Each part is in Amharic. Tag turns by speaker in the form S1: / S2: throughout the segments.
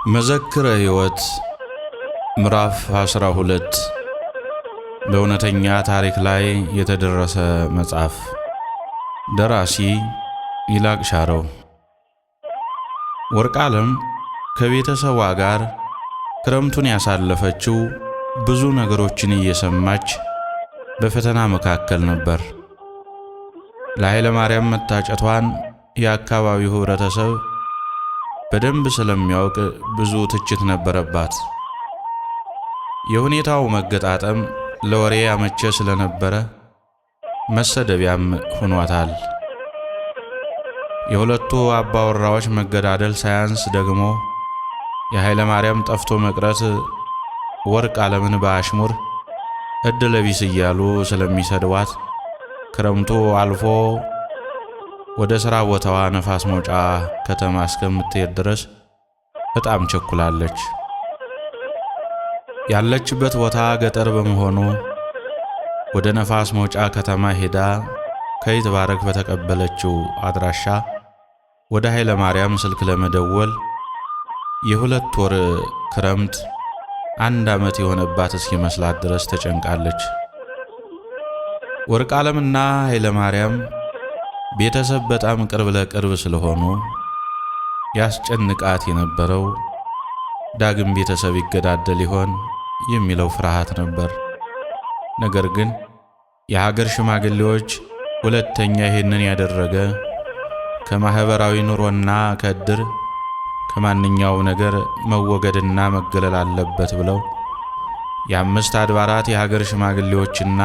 S1: መዘክረ ሕይወት ምዕራፍ 12 በእውነተኛ ታሪክ ላይ የተደረሰ መጽሐፍ። ደራሲ ይላቅ ሻረው። ወርቅዓለም ከቤተሰቧ ጋር ክረምቱን ያሳለፈችው ብዙ ነገሮችን እየሰማች በፈተና መካከል ነበር። ለኃይለ ማርያም መታጨቷን የአካባቢው ህብረተሰብ በደንብ ስለሚያውቅ ብዙ ትችት ነበረባት። የሁኔታው መገጣጠም ለወሬ ያመቸ ስለነበረ መሰደቢያም ሆኗታል። የሁለቱ አባወራዎች መገዳደል ሳያንስ ደግሞ የኃይለ ማርያም ጠፍቶ መቅረት ወርቅዓለምን በአሽሙር እድለ ቢስ እያሉ ስለሚሰድዋት ክረምቱ አልፎ ወደ ሥራ ቦታዋ ነፋስ መውጫ ከተማ እስከምትሄድ ድረስ በጣም ቸኩላለች። ያለችበት ቦታ ገጠር በመሆኑ ወደ ነፋስ መውጫ ከተማ ሄዳ ከይትባረክ በተቀበለችው አድራሻ ወደ ኃይለ ማርያም ስልክ ለመደወል የሁለት ወር ክረምት 1 ዓመት የሆነባት እስኪመስላት ድረስ ተጨንቃለች። ወርቅዓለምና ኃይለ ማርያም ቤተሰብ በጣም ቅርብ ለቅርብ ስለሆኑ ያስጨንቃት የነበረው ዳግም ቤተሰብ ይገዳደል ይሆን የሚለው ፍርሃት ነበር። ነገር ግን የሀገር ሽማግሌዎች ሁለተኛ ይህንን ያደረገ ከማህበራዊ ኑሮና ከእድር ከማንኛውም ነገር መወገድና መገለል አለበት ብለው የ5 አድባራት የሀገር ሽማግሌዎችና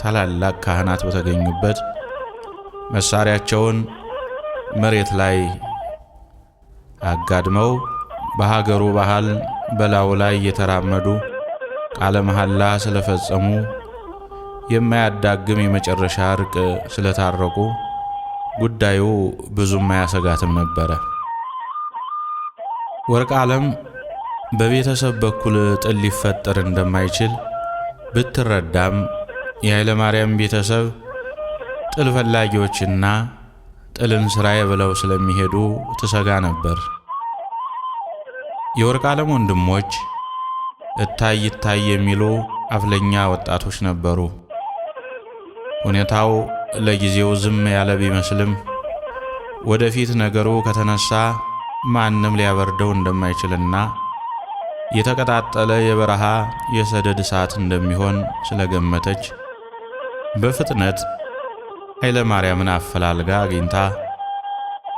S1: ታላላቅ ካህናት በተገኙበት መሳሪያቸውን መሬት ላይ አጋድመው በሀገሩ ባህል በላዩ ላይ የተራመዱ ቃለ መሐላ ስለፈጸሙ የማያዳግም የመጨረሻ እርቅ ስለታረቁ ጉዳዩ ብዙም አያሰጋትም ነበረ። ወርቅዓለም በቤተሰብ በኩል ጥል ሊፈጠር እንደማይችል ብትረዳም የኃይለ ማርያም ቤተሰብ ጥል ፈላጊዎችና ጥልን ስራዬ ብለው ስለሚሄዱ ትሰጋ ነበር። የወርቅዓለም ወንድሞች እታይ የሚሉ አፍለኛ ወጣቶች ነበሩ። ሁኔታው ለጊዜው ዝም ያለ ቢመስልም ወደፊት ነገሩ ከተነሳ ማንም ሊያበርደው እንደማይችልና የተቀጣጠለ የበረሃ የሰደድ እሳት እንደሚሆን ስለገመተች በፍጥነት ኃይለ ማርያምን አፈላልጋ አግኝታ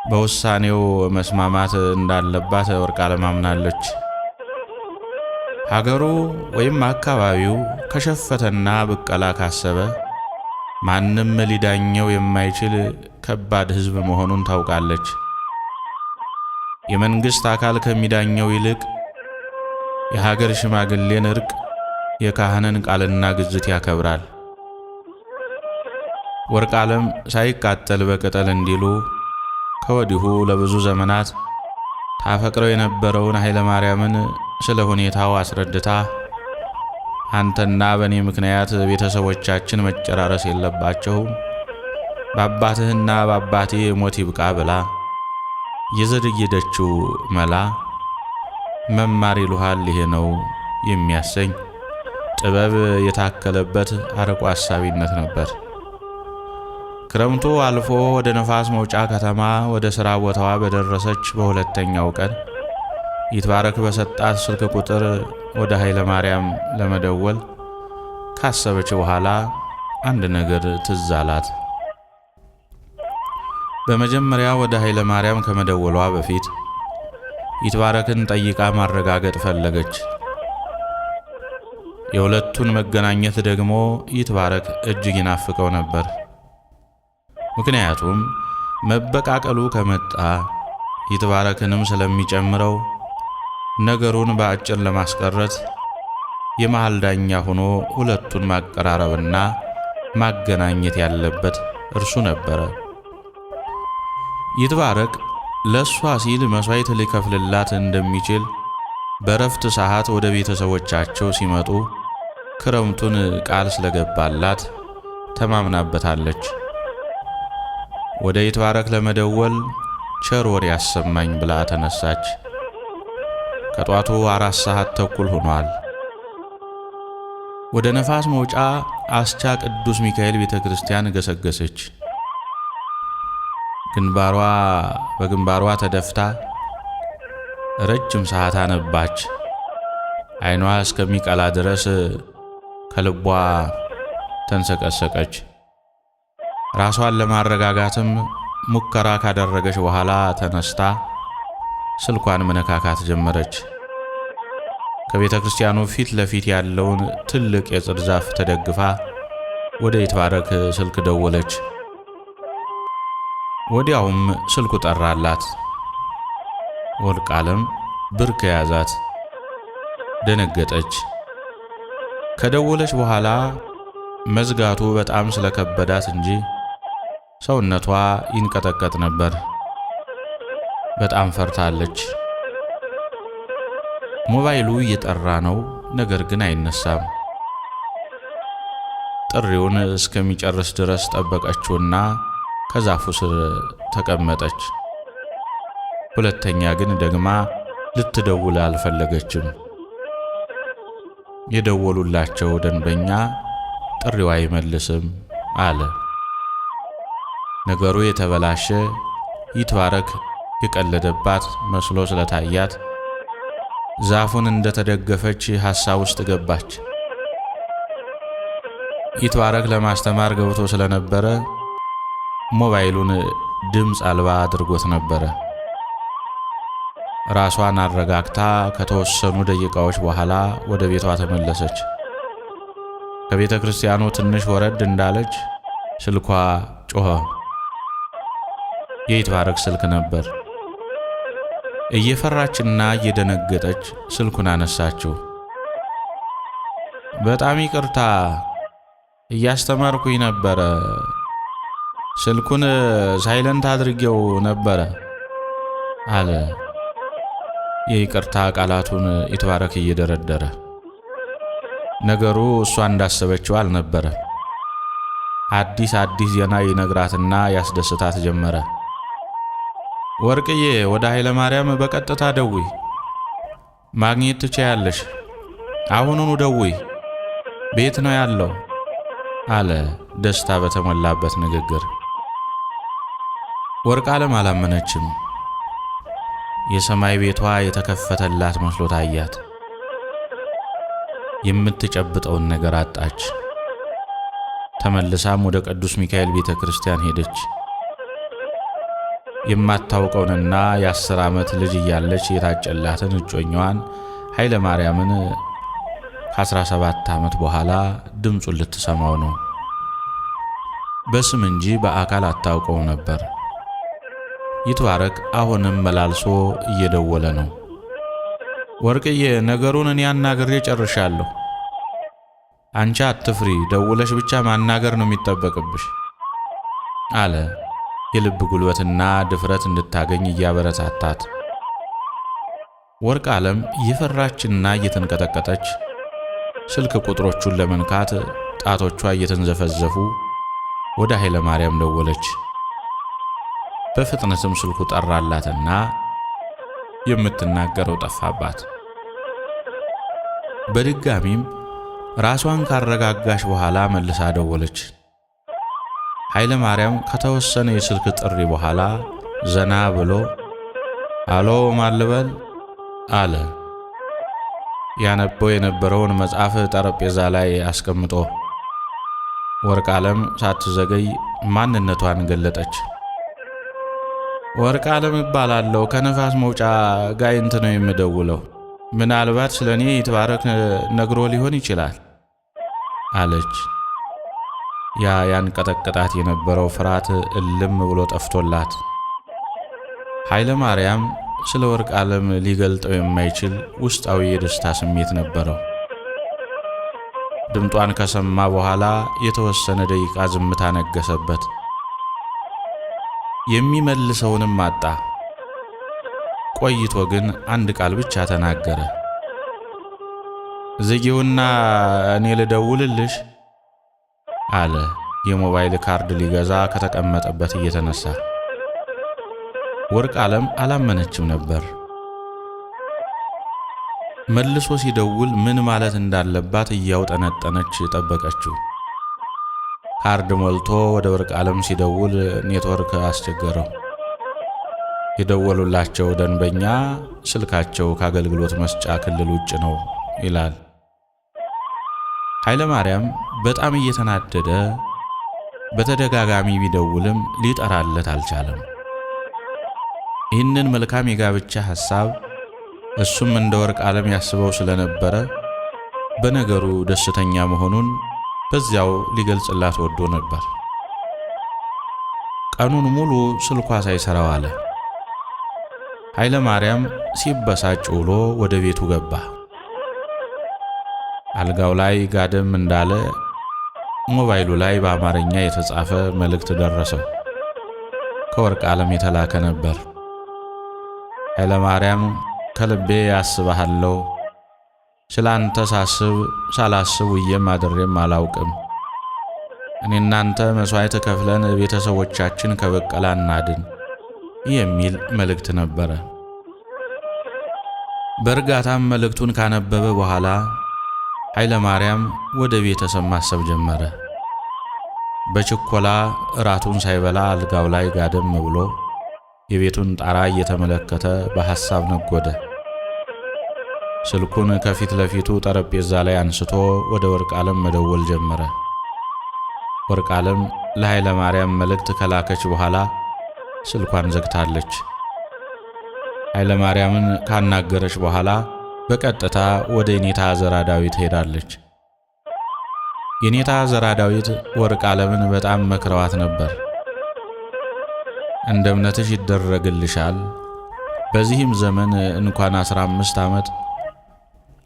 S1: በውሳኔው መስማማት እንዳለባት ወርቅዓለም አምናለች። ሀገሩ ወይም አካባቢው ከሸፈተና ብቀላ ካሰበ ማንም ሊዳኘው የማይችል ከባድ ሕዝብ መሆኑን ታውቃለች። የመንግስት አካል ከሚዳኘው ይልቅ የሀገር ሽማግሌን እርቅ፣ የካህንን ቃልና ግዝት ያከብራል። ወርቅዓለም ሳይቃጠል በቅጠል እንዲሉ ከወዲሁ ለብዙ ዘመናት ታፈቅረው የነበረውን ኃይለ ማርያምን ስለ ሁኔታው አስረድታ አንተና በእኔ ምክንያት ቤተሰቦቻችን መጨራረስ የለባቸውም፣ በአባትህና በአባቴ ሞት ይብቃ ብላ የዘደየደችው መላ መማር ይሉሃል ይሄ ነው የሚያሰኝ ጥበብ የታከለበት አርቆ አሳቢነት ነበር። ክረምቱ አልፎ ወደ ነፋስ መውጫ ከተማ ወደ ሥራ ቦታዋ በደረሰች በሁለተኛው ቀን ይትባረክ በሰጣት ስልክ ቁጥር ወደ ኃይለ ማርያም ለመደወል ካሰበች በኋላ አንድ ነገር ትዝ አላት። በመጀመሪያ ወደ ኃይለ ማርያም ከመደወሏ በፊት ይትባረክን ጠይቃ ማረጋገጥ ፈለገች። የሁለቱን መገናኘት ደግሞ ይትባረክ እጅግ ይናፍቀው ነበር። ምክንያቱም መበቃቀሉ ከመጣ ይትባረክንም ስለሚጨምረው ነገሩን በአጭር ለማስቀረት የመሃል ዳኛ ሆኖ ሁለቱን ማቀራረብና ማገናኘት ያለበት እርሱ ነበረ። ይትባረክ ለሷ ሲል መስዋዕት ሊከፍልላት እንደሚችል በረፍት ሰዓት ወደ ቤተሰቦቻቸው ሲመጡ ክረምቱን ቃል ስለገባላት ተማምናበታለች። ወደ ይትባረክ ለመደወል ቸር ወሬ ያሰማኝ ብላ ተነሳች። ከጧቱ 4 ሰዓት ተኩል ሆኗል። ወደ ነፋስ መውጫ አስቻ ቅዱስ ሚካኤል ቤተክርስቲያን ገሰገሰች። በግንባሯ ተደፍታ ረጅም ሰዓት አነባች። ዓይኗ እስከሚቀላ ድረስ ከልቧ ተንሰቀሰቀች። ራሷን ለማረጋጋትም ሙከራ ካደረገች በኋላ ተነስታ ስልኳን መነካካት ጀመረች። ከቤተ ክርስቲያኑ ፊት ለፊት ያለውን ትልቅ የጽድ ዛፍ ተደግፋ ወደ ይትባረክ ስልክ ደወለች። ወዲያውም ስልኩ ጠራላት። ወርቅዓለም ብርክ ያዛት። ደነገጠች። ከደወለች በኋላ መዝጋቱ በጣም ስለከበዳት እንጂ ሰውነቷ ይንቀጠቀጥ ነበር። በጣም ፈርታለች። ሞባይሉ እየጠራ ነው፣ ነገር ግን አይነሳም። ጥሪውን እስከሚጨርስ ድረስ ጠበቀችውና ከዛፉ ስር ተቀመጠች። ሁለተኛ ግን ደግማ ልትደውል አልፈለገችም። የደወሉላቸው ደንበኛ ጥሪው አይመልስም አለ። ነገሩ የተበላሸ ይትባረክ የቀለደባት መስሎ ስለታያት ዛፉን እንደተደገፈች ሐሳብ ውስጥ ገባች። ይትባረክ ለማስተማር ገብቶ ስለነበረ ሞባይሉን ድምፅ አልባ አድርጎት ነበረ። ራሷን አረጋግታ ከተወሰኑ ደቂቃዎች በኋላ ወደ ቤቷ ተመለሰች። ከቤተ ክርስቲያኑ ትንሽ ወረድ እንዳለች ስልኳ ጮኸ። የይትባረክ ስልክ ነበር። እየፈራችና እየደነገጠች ስልኩን አነሳችው። በጣም ይቅርታ፣ እያስተማርኩኝ ነበረ። ስልኩን ሳይለንት አድርጌው ነበረ አለ። የይቅርታ ቃላቱን ይትባረክ እየደረደረ። ነገሩ እሷ እንዳሰበችው አልነበረ። አዲስ ዜና ይነግራትና ያስደስታት ጀመረ። ወርቅዬ፣ ወደ ኃይለ ማርያም በቀጥታ ደውይ፣ ማግኘት ትችያለሽ። አሁኑኑ ደውይ፣ ቤት ነው ያለው አለ ደስታ በተሞላበት ንግግር። ወርቅዓለም አላመነችም። የሰማይ ቤቷ የተከፈተላት መስሎ ታያት። የምትጨብጠውን ነገር አጣች። ተመልሳም ወደ ቅዱስ ሚካኤል ቤተክርስቲያን ሄደች። የማታውቀውንና የ10 ዓመት ልጅ እያለች የታጨላትን እጮኛዋን ኃይለ ማርያምን ከ17 ዓመት በኋላ ድምፁን ልትሰማው ነው። በስም እንጂ በአካል አታውቀው ነበር። ይትባረክ አሁንም መላልሶ እየደወለ ነው። ወርቅዬ፣ ነገሩን እኔ አናግሬ ጨርሻለሁ። አንቺ አትፍሪ፣ ደውለሽ ብቻ ማናገር ነው የሚጠበቅብሽ አለ። የልብ ጉልበትና ድፍረት እንድታገኝ እያበረታታት። ወርቅዓለም እየፈራችና እየተንቀጠቀጠች ስልክ ቁጥሮቹን ለመንካት ጣቶቿ እየተንዘፈዘፉ ወደ ኃይለ ማርያም ደወለች። በፍጥነትም ስልኩ ጠራላትና የምትናገረው ጠፋባት። በድጋሚም ራሷን ካረጋጋሽ በኋላ መልሳ ደወለች። ኃይለ ማርያም ከተወሰነ የስልክ ጥሪ በኋላ ዘና ብሎ አሎ ማልበል አለ። ያነበው የነበረውን መጽሐፍ ጠረጴዛ ላይ አስቀምጦ ወርቅዓለም ሳትዘገይ ማንነቷን ገለጠች። ወርቅዓለም እባላለሁ፣ ከነፋስ መውጫ ጋይንት ነው የምደውለው። ምናልባት ስለኔ ይትባረክ ነግሮ ሊሆን ይችላል አለች። ያንቀጠቀጣት የነበረው ፍርሃት እልም ብሎ ጠፍቶላት ኃይለ ማርያም ስለ ወርቅዓለም ሊገልጠው የማይችል ውስጣዊ የደስታ ስሜት ነበረው። ድምጧን ከሰማ በኋላ የተወሰነ ደቂቃ ዝምታ ነገሰበት። የሚመልሰውንም አጣ። ቆይቶ ግን አንድ ቃል ብቻ ተናገረ። ዝጊውና እኔ ልደውልልሽ አለ። የሞባይል ካርድ ሊገዛ ከተቀመጠበት እየተነሳ። ወርቅዓለም አላመነችም ነበር። መልሶ ሲደውል ምን ማለት እንዳለባት እያውጠነጠነች ጠበቀችው። ካርድ ሞልቶ ወደ ወርቅ ዓለም ሲደውል ኔትወርክ አስቸገረው። የደወሉላቸው ደንበኛ ስልካቸው ከአገልግሎት መስጫ ክልል ውጭ ነው ይላል። ኃይለ ማርያም በጣም እየተናደደ በተደጋጋሚ ቢደውልም ሊጠራለት አልቻለም። ይህንን መልካም የጋብቻ ሐሳብ እሱም እንደ ወርቅ ዓለም ያስበው ስለነበረ በነገሩ ደስተኛ መሆኑን በዚያው ሊገልጽላት ወዶ ነበር። ቀኑን ሙሉ ስልኳ ሳይሰራ ዋለ። ኃይለ ማርያም ሲበሳጭ ውሎ ወደ ቤቱ ገባ። አልጋው ላይ ጋደም እንዳለ ሞባይሉ ላይ በአማርኛ የተጻፈ መልእክት ደረሰው። ከወርቅ ዓለም የተላከ ነበር። ኃይለ ማርያም ከልቤ ያስብሃለሁ። ስላንተ ሳላስብ ውዬም አድሬም አላውቅም። እኔ እናንተ መስዋዕት ከፍለን ቤተሰቦቻችን ከበቀላ እናድን የሚል መልእክት ነበረ። በእርጋታም መልእክቱን ካነበበ በኋላ ኃይለ ማርያም ወደ ቤተሰብ ማሰብ ጀመረ። በችኮላ እራቱን ሳይበላ አልጋው ላይ ጋደም ብሎ የቤቱን ጣራ እየተመለከተ በሐሳብ ነጎደ። ስልኩን ከፊት ለፊቱ ጠረጴዛ ላይ አንስቶ ወደ ወርቅ ዓለም መደወል ጀመረ። ወርቅ ዓለም ለኃይለ ማርያም መልእክት ከላከች በኋላ ስልኳን ዘግታለች። ኃይለ ማርያምን ካናገረች በኋላ በቀጥታ ወደ የኔታ ዘራ ዳዊት ሄዳለች። የኔታ ዘራ ዳዊት ወርቅ ዓለምን በጣም መክረዋት ነበር። እንደ እምነትሽ ይደረግልሻል፣ በዚህም ዘመን እንኳን 15 ዓመት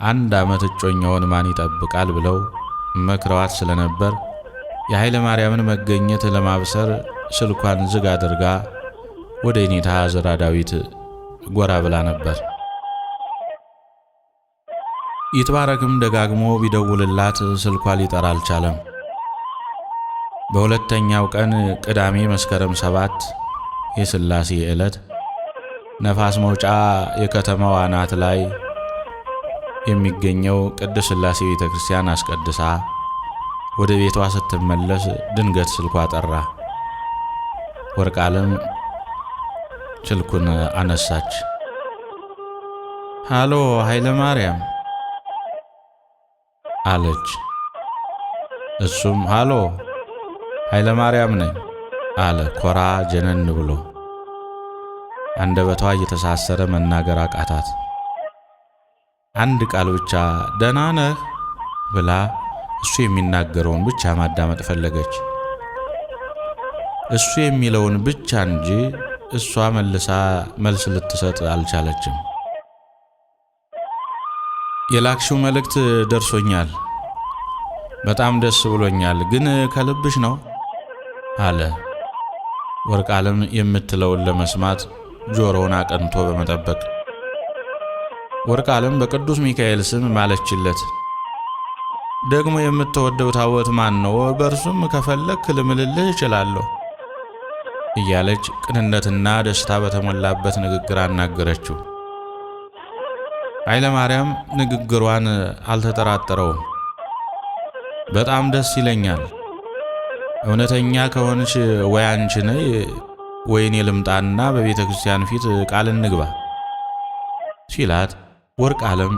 S1: 1 ዓመት እጮኛውን ማን ይጠብቃል ብለው መክረዋት ስለነበር የኃይለ ማርያምን መገኘት ለማብሰር ስልኳን ዝግ አድርጋ ወደ የኔታ ዘራ ዳዊት ጎራ ብላ ነበር። ይትባረክም ደጋግሞ ቢደውልላት ስልኳ ሊጠራ አልቻለም። በሁለተኛው ቀን ቅዳሜ መስከረም 7 የሥላሴ ዕለት ነፋስ መውጫ የከተማው አናት ላይ የሚገኘው ቅድስት ሥላሴ ቤተክርስቲያን አስቀድሳ ወደ ቤቷ ስትመለስ ድንገት ስልኳ ጠራ። ወርቅ ዓለም ስልኩን አነሳች። ሃሎ ኃይለ ማርያም አለች። እሱም ሃሎ ኃይለ ማርያም ነኝ አለ ኮራ ጀነን ብሎ። አንደበቷ እየተሳሰረ መናገር አቃታት። አንድ ቃል ብቻ ደህና ነህ ብላ እሱ የሚናገረውን ብቻ ማዳመጥ ፈለገች። እሱ የሚለውን ብቻ እንጂ እሷ መልሳ መልስ ልትሰጥ አልቻለችም። የላክሽው መልእክት ደርሶኛል፣ በጣም ደስ ብሎኛል፣ ግን ከልብሽ ነው አለ። ወርቅ ዓለም የምትለውን ለመስማት ጆሮውን አቀንቶ በመጠበቅ ወርቅ ዓለም በቅዱስ ሚካኤል ስም ማለችለት። ደግሞ የምትወደው ታቦት ማን ነው? በእርሱም ከፈለክ ልምልልህ እችላለሁ እያለች ቅንነትና ደስታ በተሞላበት ንግግር አናገረችው። ኃይለ ማርያም ንግግሯን አልተጠራጠረውም። በጣም ደስ ይለኛል፣ እውነተኛ ከሆንሽ ወይ አንቺ ነይ ወይ እኔ ልምጣና በቤተ ክርስቲያን ፊት ቃል እንግባ ሲላት ወርቅ ዓለም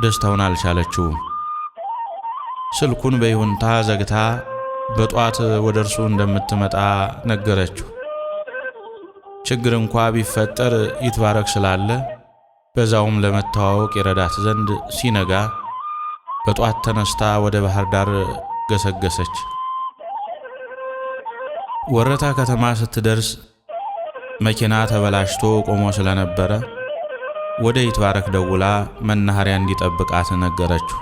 S1: ደስታውን አልቻለችውም። ስልኩን በይሁንታ ዘግታ በጧት ወደ እርሱ እንደምትመጣ ነገረችው። ችግር እንኳ ቢፈጠር ይትባረክ ስላለ በዛውም ለመተዋወቅ ይረዳት ዘንድ ሲነጋ በጧት ተነስታ ወደ ባህር ዳር ገሰገሰች። ወረታ ከተማ ስትደርስ መኪና ተበላሽቶ ቆሞ ስለነበረ ወደ ይትባረክ ደውላ መናኸሪያ እንዲጠብቃት ነገረችው።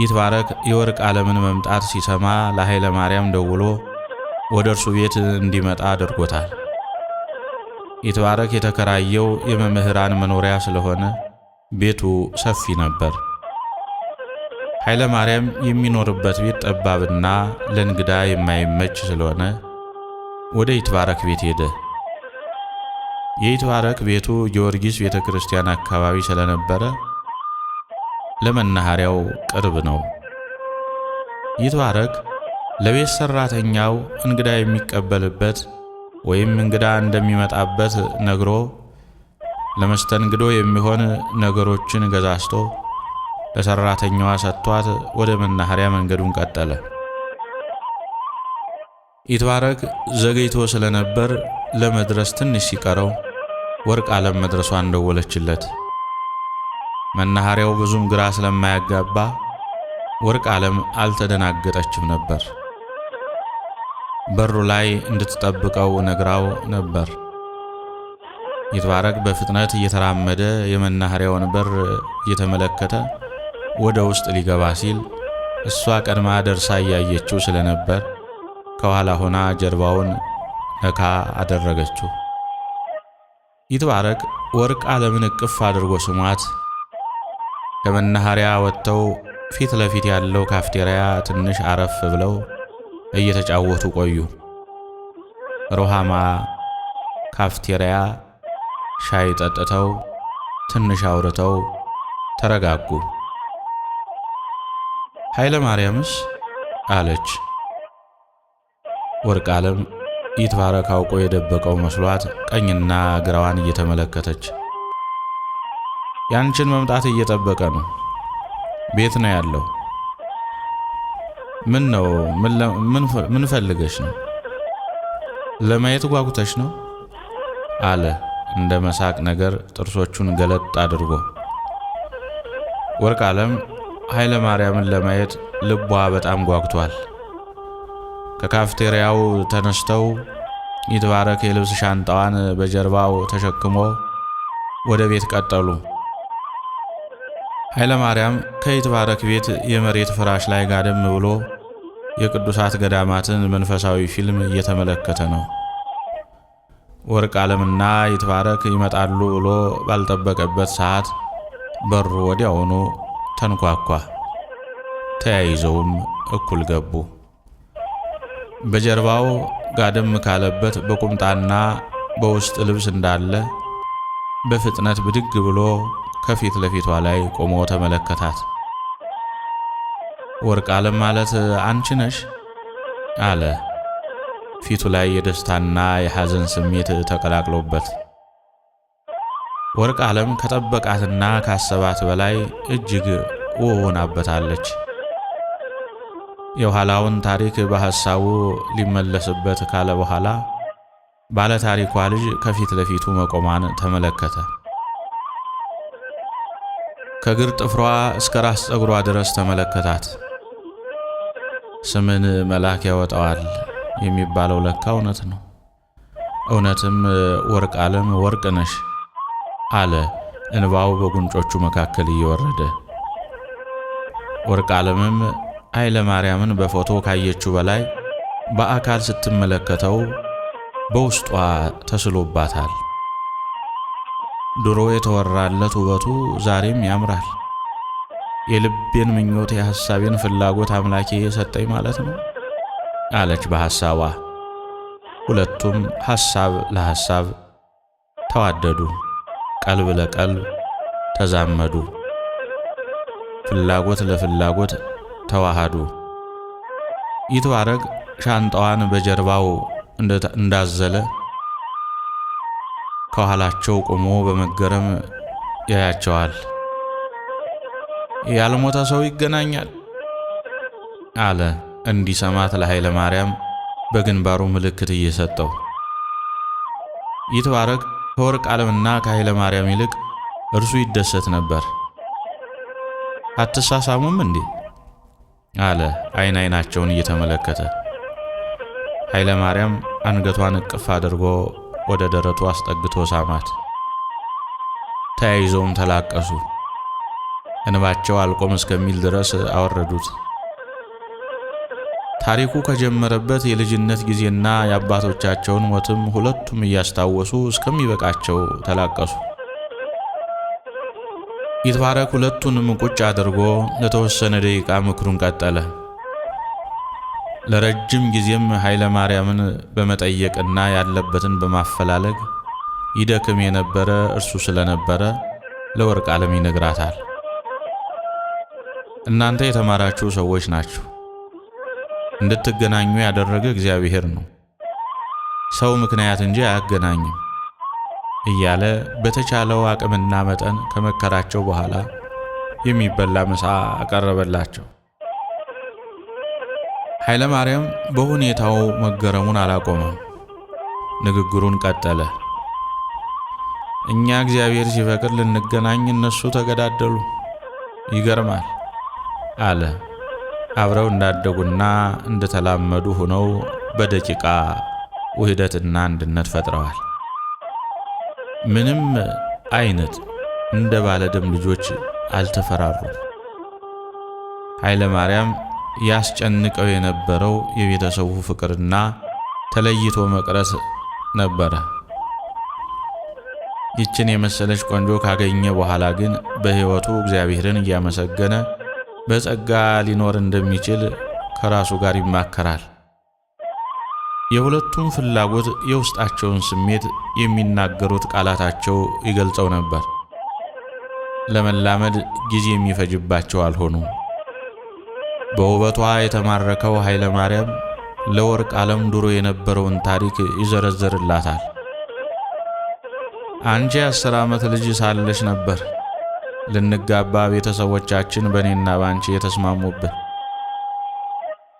S1: ይትባረክ የወርቅ ዓለምን መምጣት ሲሰማ ለኃይለ ማርያም ደውሎ ወደ እርሱ ቤት እንዲመጣ አድርጎታል። ይትባረክ የተከራየው የመምህራን መኖሪያ ስለሆነ ቤቱ ሰፊ ነበር። ኃይለ ማርያም የሚኖርበት ቤት ጠባብና ለእንግዳ የማይመች ስለሆነ ወደ ይትባረክ ቤት ሄደ። የይትባረክ ቤቱ ጊዮርጊስ ቤተክርስቲያን አካባቢ ስለነበረ ለመናኸሪያው ቅርብ ነው። ይትባረክ ለቤት ሰራተኛው እንግዳ የሚቀበልበት ወይም እንግዳ እንደሚመጣበት ነግሮ ለመስተንግዶ የሚሆን ነገሮችን ገዛዝቶ ለሰራተኛዋ ሰጥቷት ወደ መናኸሪያ መንገዱን ቀጠለ። ይትባረክ ዘገይቶ ስለነበር ለመድረስ ትንሽ ሲቀረው ወርቅ ዓለም መድረሷን ደወለችለት። መናኸሪያው ብዙም ግራ ስለማያጋባ ወርቅ ዓለም አልተደናገጠችም ነበር። በሩ ላይ እንድትጠብቀው ነግራው ነበር። ይትባረክ በፍጥነት እየተራመደ የመናኸሪያውን በር እየተመለከተ ወደ ውስጥ ሊገባ ሲል እሷ ቀድማ ደርሳ እያየችው ስለነበር ከኋላ ሆና ጀርባውን ነካ አደረገችው። ይትባረክ ወርቅ ዓለምን እቅፍ አድርጎ ስሟት ከመናኸሪያ ወጥተው ፊት ለፊት ያለው ካፍቴሪያ ትንሽ አረፍ ብለው እየተጫወቱ ቆዩ። ሮሃማ ካፍቴሪያ ሻይ ጠጥተው ትንሽ አውርተው ተረጋጉ። ኃይለ ማርያምስ አለች። ወርቅ ዓለም ይትባረክ አውቆ የደበቀው መስሏት ቀኝና ግራዋን እየተመለከተች ያንቺን መምጣት እየጠበቀ ነው። ቤት ነው ያለው። ምን ነው? ምን ፈልገሽ ነው? ለማየት ጓጉተሽ ነው አለ እንደ መሳቅ ነገር ጥርሶቹን ገለጥ አድርጎ። ወርቅ ዓለም ኃይለ ማርያምን ለማየት ልቧ በጣም ጓጉቷል። ከካፍቴሪያው ተነስተው ይትባረክ የልብስ ሻንጣዋን በጀርባው ተሸክሞ ወደ ቤት ቀጠሉ። ኃይለ ማርያም ከይትባረክ ቤት የመሬት ፍራሽ ላይ ጋደም ብሎ የቅዱሳት ገዳማትን መንፈሳዊ ፊልም እየተመለከተ ነው። ወርቅ ዓለምና ይትባረክ ይመጣሉ ብሎ ባልጠበቀበት ሰዓት በሩ ወዲያውኑ ተንኳኳ። ተያይዘውም እኩል ገቡ። በጀርባው ጋደም ካለበት በቁምጣና በውስጥ ልብስ እንዳለ በፍጥነት ብድግ ብሎ ከፊት ለፊቷ ላይ ቆሞ ተመለከታት። ወርቅ ዓለም ማለት አንቺ ነሽ አለ፣ ፊቱ ላይ የደስታና የሐዘን ስሜት ተቀላቅሎበት። ወርቅ ዓለም ከጠበቃትና ካሰባት በላይ እጅግ ሆናበታለች። የኋላውን ታሪክ በሐሳቡ ሊመለስበት ካለ በኋላ ባለ ታሪኳ ልጅ ከፊት ለፊቱ መቆሟን ተመለከተ። ከግር ጥፍሯ እስከ ራስ ፀጉሯ ድረስ ተመለከታት። ስምን መልአክ ያወጣዋል የሚባለው ለካ እውነት ነው። እውነትም ወርቅ ዓለም ወርቅ ነሽ አለ እንባው በጉንጮቹ መካከል እየወረደ። ወርቅ ዓለምም ኃይለ ማርያምን በፎቶ ካየችው በላይ በአካል ስትመለከተው በውስጧ ተስሎባታል። ድሮ የተወራለት ውበቱ ዛሬም ያምራል። የልቤን ምኞት የሐሳቤን ፍላጎት አምላኬ የሰጠኝ ማለት ነው አለች በሐሳቧ። ሁለቱም ሐሳብ ለሐሳብ ተዋደዱ፣ ቀልብ ለቀልብ ተዛመዱ፣ ፍላጎት ለፍላጎት ተዋሃዱ። ይትባረክ ሻንጣዋን በጀርባው እንዳዘለ ከኋላቸው ቆሞ በመገረም ያያቸዋል። ያልሞተ ሰው ይገናኛል አለ እንዲሰማት ለኃይለ ማርያም በግንባሩ ምልክት እየሰጠው። ይትባረክ ከወርቅ ዓለምና ከኃይለ ማርያም ይልቅ እርሱ ይደሰት ነበር። አትሳሳሙም እንዴ አለ አይን አይናቸውን እየተመለከተ። ኃይለ ማርያም አንገቷን እቅፍ አድርጎ ወደ ደረቱ አስጠግቶ ሳማት። ተያይዘውም ተላቀሱ። እንባቸው አልቆም እስከሚል ድረስ አወረዱት። ታሪኩ ከጀመረበት የልጅነት ጊዜና የአባቶቻቸውን ሞትም ሁለቱም እያስታወሱ እስከሚበቃቸው ተላቀሱ። ይትባረክ ሁለቱንም ቁጭ አድርጎ ለተወሰነ ደቂቃ ምክሩን ቀጠለ። ለረጅም ጊዜም ኃይለ ማርያምን በመጠየቅና ያለበትን በማፈላለግ ይደክም የነበረ እርሱ ስለነበረ ለወርቅ ዓለም ይነግራታል። እናንተ የተማራችሁ ሰዎች ናችሁ፣ እንድትገናኙ ያደረገ እግዚአብሔር ነው፣ ሰው ምክንያት እንጂ አያገናኝም እያለ በተቻለው አቅምና መጠን ከመከራቸው በኋላ የሚበላ ምሳ አቀረበላቸው። ኃይለ ማርያም በሁኔታው መገረሙን አላቆመም። ንግግሩን ቀጠለ። እኛ እግዚአብሔር ሲፈቅድ ልንገናኝ እነሱ ተገዳደሉ፣ ይገርማል አለ። አብረው እንዳደጉና እንደተላመዱ ሆነው በደቂቃ ውህደትና አንድነት ፈጥረዋል። ምንም አይነት እንደ ባለደም ልጆች አልተፈራሩም። ኃይለ ማርያም ያስጨንቀው የነበረው የቤተሰቡ ፍቅርና ተለይቶ መቅረት ነበረ። ይችን የመሰለች ቆንጆ ካገኘ በኋላ ግን በሕይወቱ እግዚአብሔርን እያመሰገነ በጸጋ ሊኖር እንደሚችል ከራሱ ጋር ይማከራል። የሁለቱም ፍላጎት የውስጣቸውን ስሜት የሚናገሩት ቃላታቸው ይገልጸው ነበር። ለመላመድ ጊዜ የሚፈጅባቸው አልሆኑም። በውበቷ የተማረከው ኃይለ ማርያም ለወርቅ ዓለም ድሮ የነበረውን ታሪክ ይዘረዝርላታል። አንቺ 10 ዓመት ልጅ ሳለሽ ነበር ልንጋባ ቤተሰቦቻችን በእኔና ባንቺ የተስማሙብን።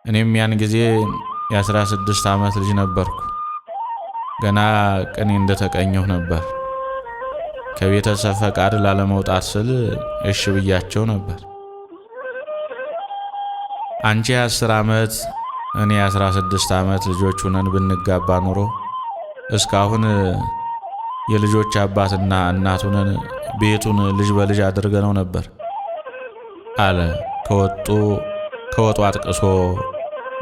S1: እኔም ያን ጊዜ የ16 ዓመት ልጅ ነበርኩ። ገና ቅኔ እንደተቀኘሁ ነበር። ከቤተሰብ ፈቃድ ላለመውጣት ስል እሺ ብያቸው ነበር። አንቺ 10 ዓመት እኔ 16 ዓመት ልጆች ሆነን ብንጋባ ኖሮ እስካሁን የልጆች አባትና እናት ሆነን ቤቱን ልጅ በልጅ አድርገነው ነበር አለ። ከወጡ አጥቅሶ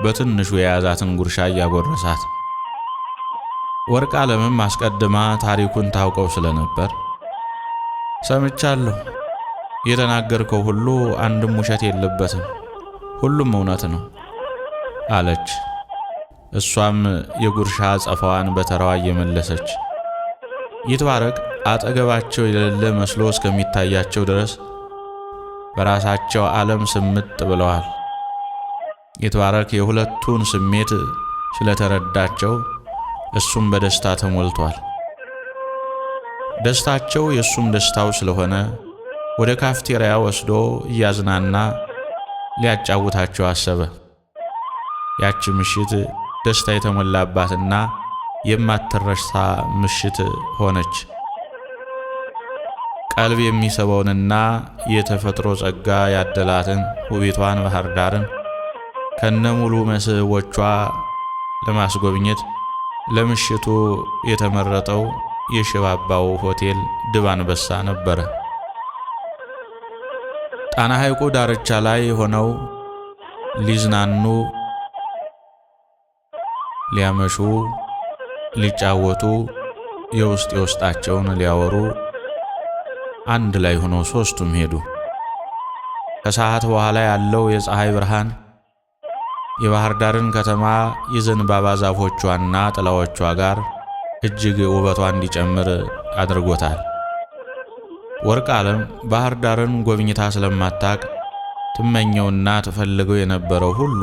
S1: በትንሹ የያዛትን ጉርሻ እያጎረሳት። ወርቅ ዓለምም አስቀድማ ታሪኩን ታውቀው ስለነበር ሰምቻለሁ፣ የተናገርከው ሁሉ አንድም ውሸት የለበትም፣ ሁሉም እውነት ነው አለች። እሷም የጉርሻ አጸፋዋን በተራዋ እየመለሰች ይትባረክ አጠገባቸው የሌለ መስሎ እስከሚታያቸው ድረስ በራሳቸው ዓለም ስምጥ ብለዋል። ይትባረክ የሁለቱን ስሜት ስለተረዳቸው እሱም በደስታ ተሞልቷል። ደስታቸው የእሱም ደስታው ስለሆነ ወደ ካፍቴሪያ ወስዶ እያዝናና ሊያጫውታቸው አሰበ። ያቺ ምሽት ደስታ የተሞላባትና የማትረሳ ምሽት ሆነች። ቀልብ የሚስበውንና የተፈጥሮ ጸጋ ያደላትን ውቢቷን ባህር ዳርን ከነሙሉ መስህቦቿ ለማስጎብኘት ለምሽቱ የተመረጠው የሽባባው ሆቴል ድብ አንበሳ ነበረ። ጣና ሐይቁ ዳርቻ ላይ ሆነው ሊዝናኑ፣ ሊያመሹ፣ ሊጫወቱ፣ የውስጣቸውን ሊያወሩ አንድ ላይ ሆነው ሶስቱም ሄዱ። ከሰዓት በኋላ ያለው የፀሐይ ብርሃን የባህር ዳርን ከተማ የዘንባባ ዛፎቿና ጥላዎቿ ጋር እጅግ ውበቷ እንዲጨምር አድርጎታል። ወርቅ ዓለም ባህር ዳርን ጎብኝታ ስለማታቅ ትመኘውና ትፈልገው የነበረው ሁሉ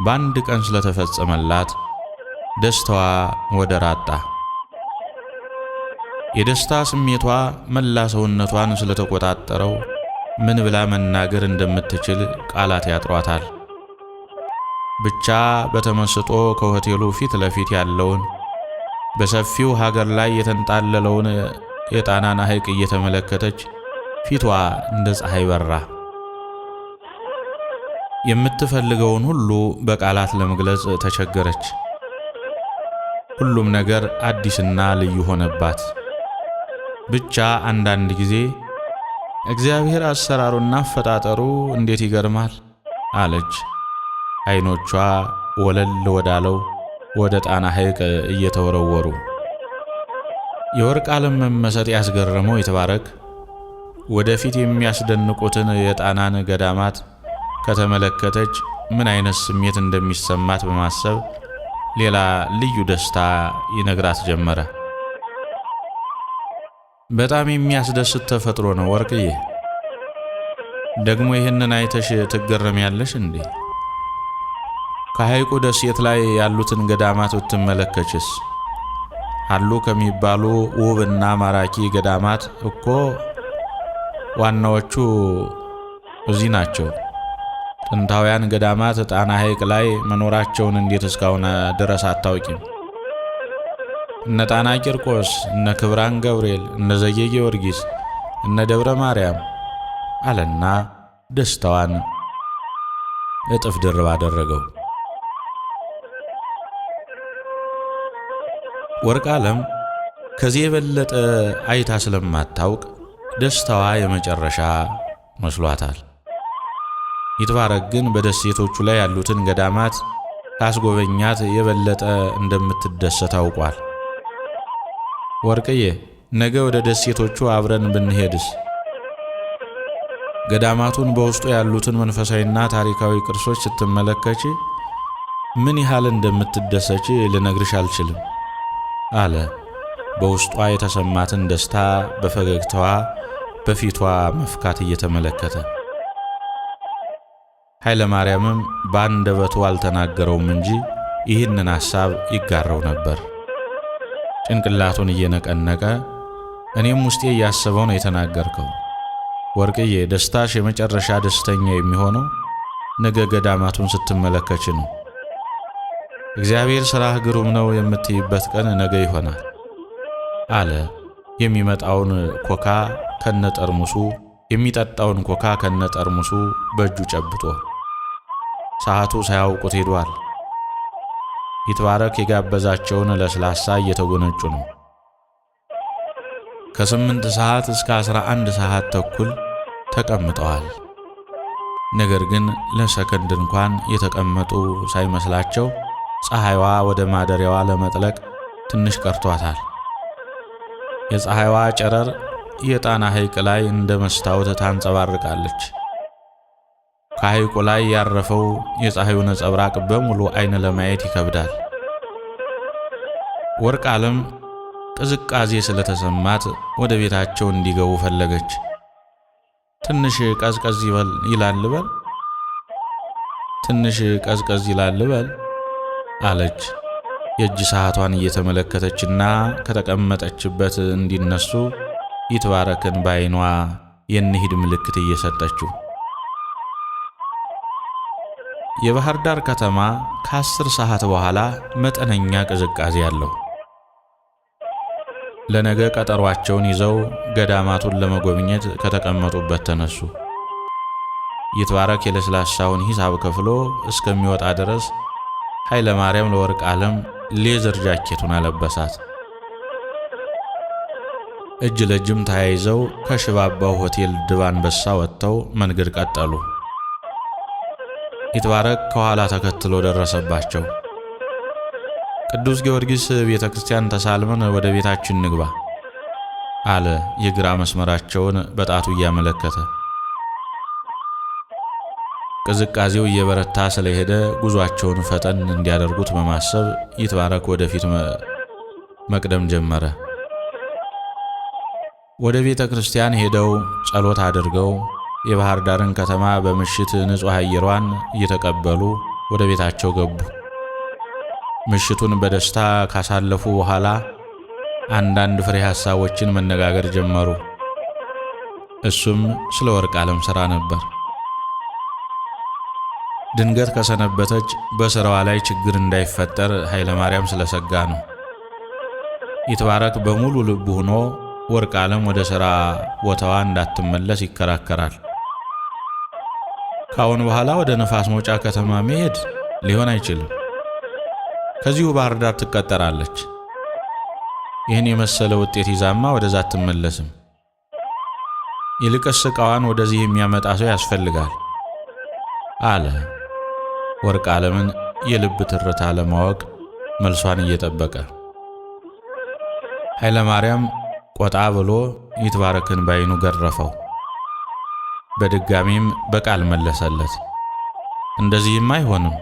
S1: በአንድ ቀን ስለተፈጸመላት ደስታዋ ወደር አጣ። የደስታ ስሜቷ መላ ሰውነቷን ስለተቆጣጠረው ምን ብላ መናገር እንደምትችል ቃላት ያጥሯታል። ብቻ በተመስጦ ከሆቴሉ ፊት ለፊት ያለውን በሰፊው ሀገር ላይ የተንጣለለውን የጣናን ሐይቅ እየተመለከተች ፊቷ እንደ ፀሐይ በራ። የምትፈልገውን ሁሉ በቃላት ለመግለጽ ተቸገረች። ሁሉም ነገር አዲስና ልዩ ሆነባት። ብቻ አንዳንድ ጊዜ እግዚአብሔር አሰራሩና አፈጣጠሩ እንዴት ይገርማል አለች። አይኖቿ ወለል ወዳለው ወደ ጣና ሐይቅ እየተወረወሩ። የወርቅ ዓለም መመሰጥ ያስገረመው ይትባረክ ወደፊት የሚያስደንቁትን የጣናን ገዳማት ከተመለከተች ምን አይነት ስሜት እንደሚሰማት በማሰብ ሌላ ልዩ ደስታ ይነግራት ጀመረ። በጣም የሚያስደስት ተፈጥሮ ነው ወርቅዬ። ደግሞ ይህንን አይተሽ ትገረሚያለሽ እንዴ? ከሐይቁ ደሴት ላይ ያሉትን ገዳማት ብትመለከችስ? አሉ ከሚባሉ ውብና ማራኪ ገዳማት እኮ ዋናዎቹ እዚህ ናቸው። ጥንታውያን ገዳማት ጣና ሐይቅ ላይ መኖራቸውን እንዴት እስካሁን ድረስ አታውቂም? እነ ጣና ቂርቆስ፣ እነ ክብራን ገብርኤል፣ እነ ዘጌ ጊዮርጊስ፣ እነ ደብረ ማርያም አለና ደስታዋን እጥፍ ድርብ አደረገው። ወርቅዓለም ከዚህ የበለጠ አይታ ስለማታውቅ ደስታዋ የመጨረሻ መስሏታል። ይትባረክ ግን በደሴቶቹ ላይ ያሉትን ገዳማት ካስጎበኛት የበለጠ እንደምትደሰት አውቋል። ወርቅዬ፣ ነገ ወደ ደሴቶቹ አብረን ብንሄድስ? ገዳማቱን በውስጡ ያሉትን መንፈሳዊና ታሪካዊ ቅርሶች ስትመለከች ምን ያህል እንደምትደሰች ልነግርሽ አልችልም አለ። በውስጧ የተሰማትን ደስታ በፈገግታዋ በፊቷ መፍካት እየተመለከተ። ኃይለ ማርያምም በአንደበቱ አልተናገረውም እንጂ ይህንን ሐሳብ ይጋራው ነበር። ጭንቅላቱን እየነቀነቀ እኔም ውስጤ እያሰበው ነው የተናገርከው ወርቅዬ፣ ደስታሽ የመጨረሻ ደስተኛ የሚሆነው ነገ ገዳማቱን ስትመለከች ነው። እግዚአብሔር ሥራህ ግሩም ነው የምትይበት ቀን ነገ ይሆናል አለ። የሚመጣውን ኮካ ከነጠርሙሱ የሚጠጣውን ኮካ ከነጠርሙሱ በእጁ ጨብጦ። ሰዓቱ ሳያውቁት ሄዷል። ይትባረክ የጋበዛቸውን ለስላሳ እየተጎነጩ ነው። ከ8 ሰዓት እስከ 11 ሰዓት ተኩል ተቀምጠዋል። ነገር ግን ለሰከንድ እንኳን የተቀመጡ ሳይመስላቸው ፀሐይዋ ወደ ማደሪያዋ ለመጥለቅ ትንሽ ቀርቷታል። የፀሐይዋ ጨረር የጣና ሐይቅ ላይ እንደ መስታወት ታንጸባርቃለች። ከሐይቁ ላይ ያረፈው የፀሐዩ ነጸብራቅ በሙሉ አይን ለማየት ይከብዳል። ወርቅዓለም ቅዝቃዜ ስለተሰማት ወደ ቤታቸው እንዲገቡ ፈለገች። ትንሽ ቀዝቀዝ ይላል በል ትንሽ ቀዝቀዝ ይላል በል አለች። የእጅ ሰዓቷን እየተመለከተችና ከተቀመጠችበት እንዲነሱ ይትባረክን በዓይኗ የንሂድ ምልክት እየሰጠችው። የባህር ዳር ከተማ ከ10 ሰዓት በኋላ መጠነኛ ቅዝቃዜ አለው። ለነገ ቀጠሯቸውን ይዘው ገዳማቱን ለመጎብኘት ከተቀመጡበት ተነሱ። ይትባረክ የለስላሳውን ሂሳብ ከፍሎ እስከሚወጣ ድረስ ኃይለ ማርያም ለወርቅዓለም ሌዘር ጃኬቱን አለበሳት። እጅ ለእጅም ተያይዘው ከሽባባው ሆቴል ድብ አንበሳ ወጥተው መንገድ ቀጠሉ። ይትባረክ ከኋላ ተከትሎ ደረሰባቸው። ቅዱስ ጊዮርጊስ ቤተ ክርስቲያን ተሳልመን ወደ ቤታችን ንግባ አለ፣ የግራ መስመራቸውን በጣቱ እያመለከተ። ቅዝቃዜው እየበረታ ስለሄደ ጉዟቸውን ፈጠን እንዲያደርጉት በማሰብ ይትባረክ ወደፊት መቅደም ጀመረ። ወደ ቤተ ክርስቲያን ሄደው ጸሎት አድርገው የባህር ዳርን ከተማ በምሽት ንጹሕ አየሯን እየተቀበሉ ወደ ቤታቸው ገቡ። ምሽቱን በደስታ ካሳለፉ በኋላ አንዳንድ ፍሬ ሐሳቦችን መነጋገር ጀመሩ። እሱም ስለ ወርቅዓለም ሥራ ነበር። ድንገት ከሰነበተች በሥራዋ ላይ ችግር እንዳይፈጠር ኃይለ ማርያም ስለሰጋ ነው። ይትባረክ በሙሉ ልብ ሆኖ ወርቅዓለም ወደ ሥራ ቦታዋ እንዳትመለስ ይከራከራል። ካሁን በኋላ ወደ ነፋስ መውጫ ከተማ መሄድ ሊሆን አይችልም። ከዚሁ ባህር ዳር ትቀጠራለች። ይህን የመሰለ ውጤት ይዛማ ወደዛ አትመለስም። ይልቅስ ዕቃዋን ወደዚህ የሚያመጣ ሰው ያስፈልጋል አለ። ወርቅዓለምን የልብ ትርታ ለማወቅ መልሷን እየጠበቀ ኃይለ ማርያም ቆጣ ብሎ ይትባረክን በዓይኑ ገረፈው። በድጋሚም በቃል መለሰለት። እንደዚህም አይሆንም፣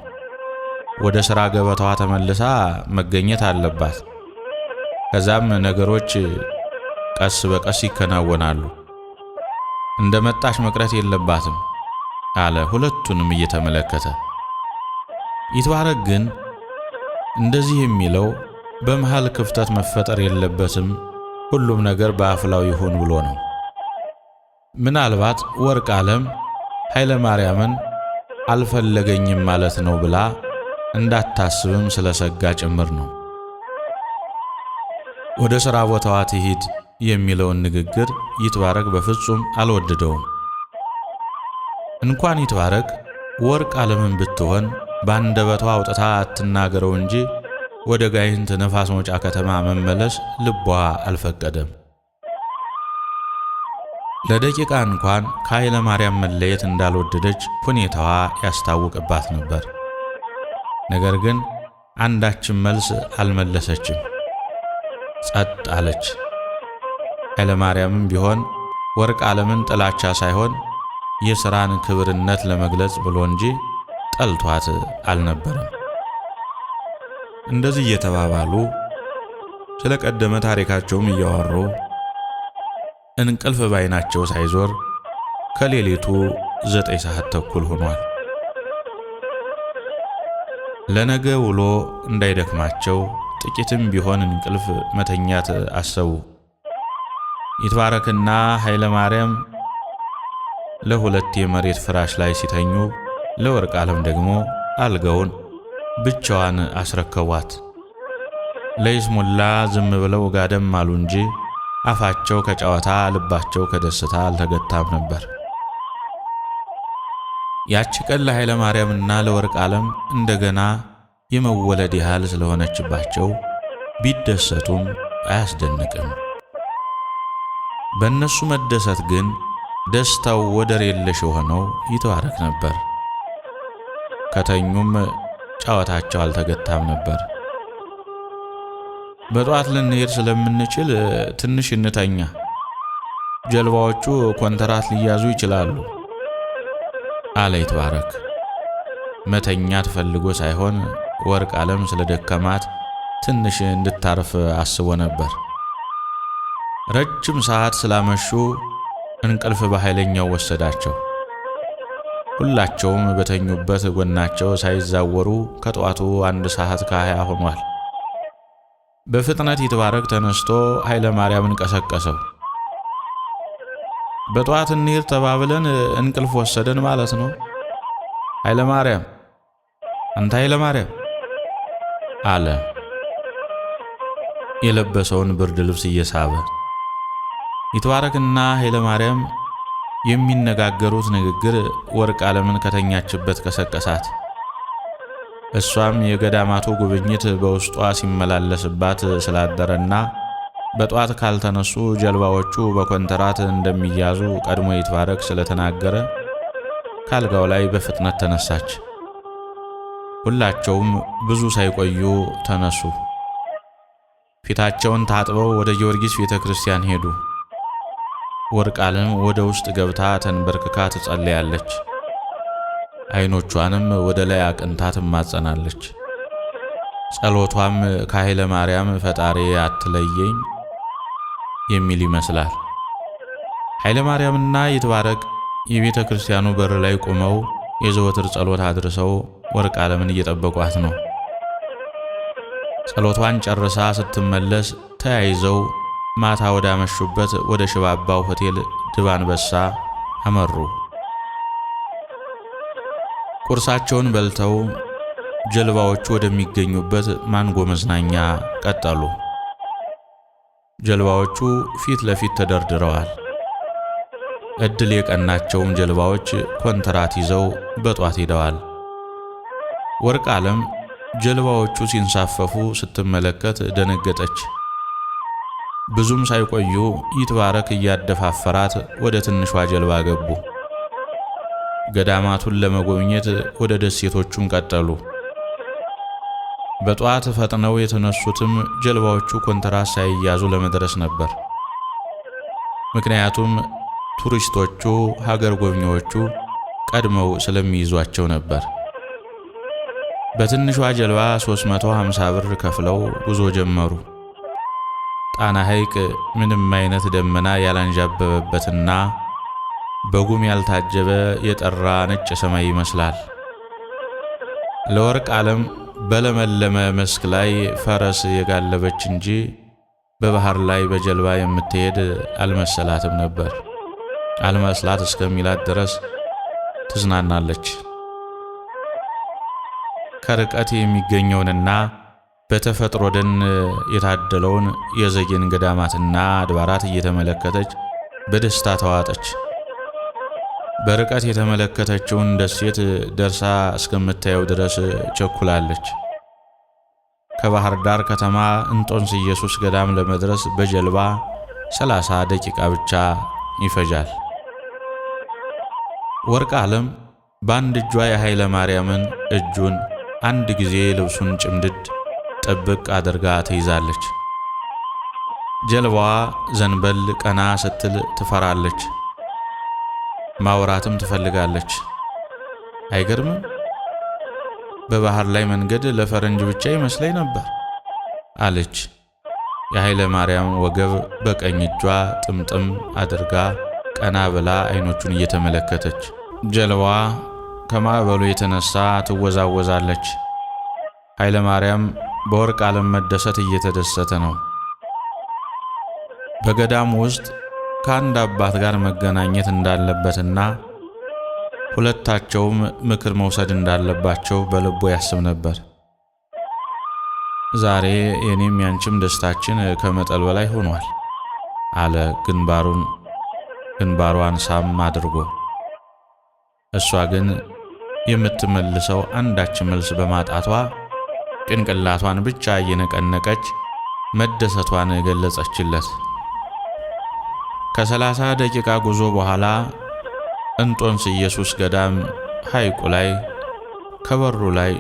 S1: ወደ ሥራ ገበታዋ ተመልሳ መገኘት አለባት። ከዛም ነገሮች ቀስ በቀስ ይከናወናሉ። እንደመጣሽ መቅረት የለባትም አለ ሁለቱንም እየተመለከተ። ይትባረክ ግን እንደዚህ የሚለው በመሃል ክፍተት መፈጠር የለበትም፣ ሁሉም ነገር በአፍላው ይሁን ብሎ ነው። ምናልባት ወርቅ ዓለም ኃይለ ማርያምን አልፈለገኝም ማለት ነው ብላ እንዳታስብም ስለሰጋ ጭምር ነው። ወደ ሥራ ቦታዋ ትሂድ የሚለውን ንግግር ይትባረክ በፍጹም አልወደደውም። እንኳን ይትባረክ ወርቅ ዓለምን ብትሆን ባንደበቷ አውጥታ አትናገረው እንጂ ወደ ጋይንት ነፋስ መውጫ ከተማ መመለስ ልቧ አልፈቀደም። ለደቂቃ እንኳን ከኃይለ ማርያም መለየት እንዳልወደደች ሁኔታዋ ያስታውቅባት ነበር። ነገር ግን አንዳችም መልስ አልመለሰችም። ጸጥ አለች። ኃይለ ማርያምም ቢሆን ወርቅ ዓለምን ጥላቻ ሳይሆን የሥራን ክብርነት ለመግለጽ ብሎ እንጂ ጠልቷት አልነበረም። እንደዚህ እየተባባሉ ስለ ቀደመ ታሪካቸውም እያወሩ እንቅልፍ ባይናቸው ሳይዞር ከሌሊቱ 9 ሰዓት ተኩል ሆኗል። ለነገ ውሎ እንዳይደክማቸው ጥቂትም ቢሆን እንቅልፍ መተኛት አሰቡ። ይትባረክና ኃይለ ማርያም ለሁለት የመሬት ፍራሽ ላይ ሲተኙ፣ ለወርቅ ዓለም ደግሞ አልጋውን ብቻዋን አስረከቧት። ለይስሙላ ዝም ብለው ጋደም አሉ እንጂ አፋቸው ከጨዋታ ልባቸው ከደስታ አልተገታም ነበር። ያቺ ቀን ለኃይለ ማርያምና ለወርቅ ዓለም እንደገና የመወለድ ያህል ስለሆነችባቸው ቢደሰቱም አያስደንቅም። በእነሱ መደሰት ግን ደስታው ወደር የለሽ የሆነው ይትባረክ ነበር። ከተኙም ጨዋታቸው አልተገታም ነበር። በጠዋት ልንሄድ ስለምንችል ትንሽ እንተኛ፣ ጀልባዎቹ ኮንትራት ሊያዙ ይችላሉ አለ ይትባረክ። መተኛት ፈልጎ ሳይሆን ወርቅ ዓለም ስለደከማት ትንሽ እንድታርፍ አስቦ ነበር። ረጅም ሰዓት ስላመሹ እንቅልፍ በኃይለኛው ወሰዳቸው። ሁላቸውም በተኙበት ጎናቸው ሳይዛወሩ ከጠዋቱ 1 ሰዓት ከ20 ሆኗል። በፍጥነት ይትባረክ ተነስቶ ኃይለ ማርያምን ቀሰቀሰው። በጠዋት እንሂድ ተባብለን እንቅልፍ ወሰደን ማለት ነው። ኃይለ ማርያም፣ አንተ ኃይለ ማርያም አለ የለበሰውን ብርድ ልብስ እየሳበ። ይትባረክና ኃይለ ማርያም የሚነጋገሩት ንግግር ወርቅ ዓለምን ከተኛችበት ቀሰቀሳት። እሷም የገዳማቱ ጉብኝት በውስጧ ሲመላለስባት ስላደረና በጧት ካልተነሱ ጀልባዎቹ በኮንትራት እንደሚያዙ ቀድሞ ይትባረክ ስለተናገረ ካልጋው ላይ በፍጥነት ተነሳች። ሁላቸውም ብዙ ሳይቆዩ ተነሱ። ፊታቸውን ታጥበው ወደ ጊዮርጊስ ቤተክርስቲያን ሄዱ። ወርቅ ዓለም ወደ ውስጥ ገብታ ተንበርክካ ትጸልያለች። አይኖቿንም ወደ ላይ አቅንታ ትማጸናለች። ጸሎቷም ከኃይለ ማርያም ፈጣሪ አትለየኝ የሚል ይመስላል። ኃይለ ማርያምና ይትባረክ የቤተ ክርስቲያኑ በር ላይ ቆመው የዘወትር ጸሎት አድርሰው ወርቅ ዓለምን እየጠበቋት ነው። ጸሎቷን ጨርሳ ስትመለስ ተያይዘው ማታ ወዳመሹበት ወደ ሽባባው ሆቴል ድብ አንበሳ አመሩ። ቁርሳቸውን በልተው ጀልባዎቹ ወደሚገኙበት ማንጎ መዝናኛ ቀጠሉ። ጀልባዎቹ ፊት ለፊት ተደርድረዋል። እድል የቀናቸውም ጀልባዎች ኮንትራት ይዘው በጧት ሄደዋል። ወርቅ ዓለም ጀልባዎቹ ሲንሳፈፉ ስትመለከት ደነገጠች። ብዙም ሳይቆዩ ይትባረክ እያደፋፈራት ወደ ትንሿ ጀልባ ገቡ። ገዳማቱን ለመጎብኘት ወደ ደሴቶቹም ቀጠሉ። በጧት ፈጥነው የተነሱትም ጀልባዎቹ ኮንትራት ሳይያዙ ለመድረስ ነበር። ምክንያቱም ቱሪስቶቹ ሀገር ጎብኚዎቹ ቀድመው ስለሚይዟቸው ነበር። በትንሿ ጀልባ 350 ብር ከፍለው ጉዞ ጀመሩ። ጣና ሐይቅ ምንም አይነት ደመና ያላንዣበበበትና በጉም ያልታጀበ የጠራ ነጭ ሰማይ ይመስላል። ለወርቅ ዓለም በለመለመ መስክ ላይ ፈረስ የጋለበች እንጂ በባህር ላይ በጀልባ የምትሄድ አልመሰላትም ነበር። አልመስላት እስከሚላት ድረስ ትዝናናለች። ከርቀት የሚገኘውንና በተፈጥሮ ደን የታደለውን የዘጌን ገዳማትና አድባራት እየተመለከተች በደስታ ተዋጠች። በርቀት የተመለከተችውን ደሴት ደርሳ እስከምታየው ድረስ ቸኩላለች። ከባህር ዳር ከተማ እንጦንስ ኢየሱስ ገዳም ለመድረስ በጀልባ 30 ደቂቃ ብቻ ይፈጃል። ወርቅ ዓለም በአንድ እጇ የኃይለ ማርያምን እጁን አንድ ጊዜ ልብሱን ጭምድድ ጥብቅ አድርጋ ትይዛለች። ጀልባዋ ዘንበል ቀና ስትል ትፈራለች። ማውራትም ትፈልጋለች። አይገርምም? በባህር ላይ መንገድ ለፈረንጅ ብቻ ይመስለኝ ነበር አለች። የኃይለ ማርያም ወገብ በቀኝ እጇ ጥምጥም አድርጋ ቀና ብላ አይኖቹን እየተመለከተች ጀልባዋ ከማዕበሉ የተነሳ ትወዛወዛለች። ኃይለ ማርያም በወርቅ ዓለም መደሰት እየተደሰተ ነው። በገዳሙ ውስጥ ከአንድ አባት ጋር መገናኘት እንዳለበትና ሁለታቸውም ምክር መውሰድ እንዳለባቸው በልቡ ያስብ ነበር። ዛሬ የኔም ያንቺም ደስታችን ከመጠን በላይ ሆኗል አለ ግንባሯን ሳም አድርጎ። እሷ ግን የምትመልሰው አንዳች መልስ በማጣቷ ጭንቅላቷን ብቻ እየነቀነቀች መደሰቷን ገለጸችለት። ከ30 ደቂቃ ጉዞ በኋላ እንጦንስ ኢየሱስ ገዳም ሐይቁ ላይ ከበሩ ላይ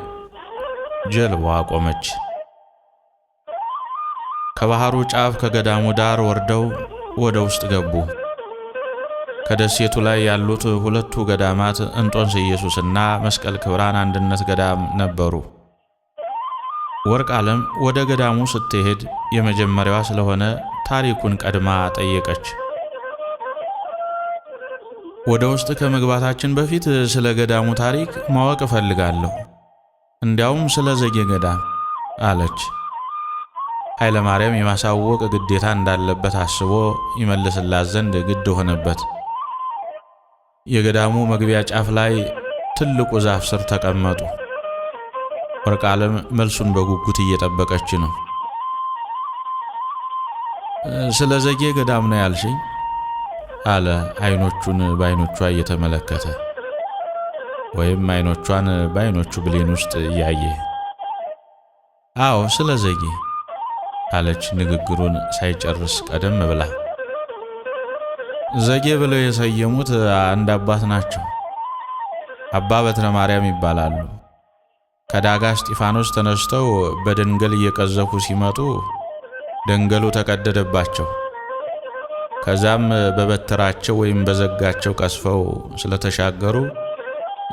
S1: ጀልባዋ ቆመች። ከባህሩ ጫፍ ከገዳሙ ዳር ወርደው ወደ ውስጥ ገቡ። ከደሴቱ ላይ ያሉት ሁለቱ ገዳማት እንጦንስ ኢየሱስና መስቀል ክብራን አንድነት ገዳም ነበሩ። ወርቅ ዓለም ወደ ገዳሙ ስትሄድ የመጀመሪያዋ ስለሆነ ታሪኩን ቀድማ ጠየቀች። ወደ ውስጥ ከመግባታችን በፊት ስለ ገዳሙ ታሪክ ማወቅ እፈልጋለሁ፣ እንዲያውም ስለ ዘጌ ገዳም አለች። ኃይለ ማርያም የማሳወቅ ግዴታ እንዳለበት አስቦ ይመልስላት ዘንድ ግድ ሆነበት። የገዳሙ መግቢያ ጫፍ ላይ ትልቁ ዛፍ ስር ተቀመጡ። ወርቅ ዓለም መልሱን በጉጉት እየጠበቀች ነው። ስለ ዘጌ ገዳም ነው ያልሽኝ? አለ አይኖቹን በአይኖቿ እየተመለከተ ወይም አይኖቿን በአይኖቹ ብሌን ውስጥ እያየ። አዎ ስለ ዘጌ አለች ንግግሩን ሳይጨርስ ቀደም ብላ። ዘጌ ብለው የሰየሙት አንድ አባት ናቸው። አባ በትረ ማርያም ይባላሉ። ከዳጋ እስጢፋኖስ ተነስተው በደንገል እየቀዘፉ ሲመጡ ደንገሉ ተቀደደባቸው። ከዛም በበትራቸው ወይም በዘጋቸው ቀስፈው ስለተሻገሩ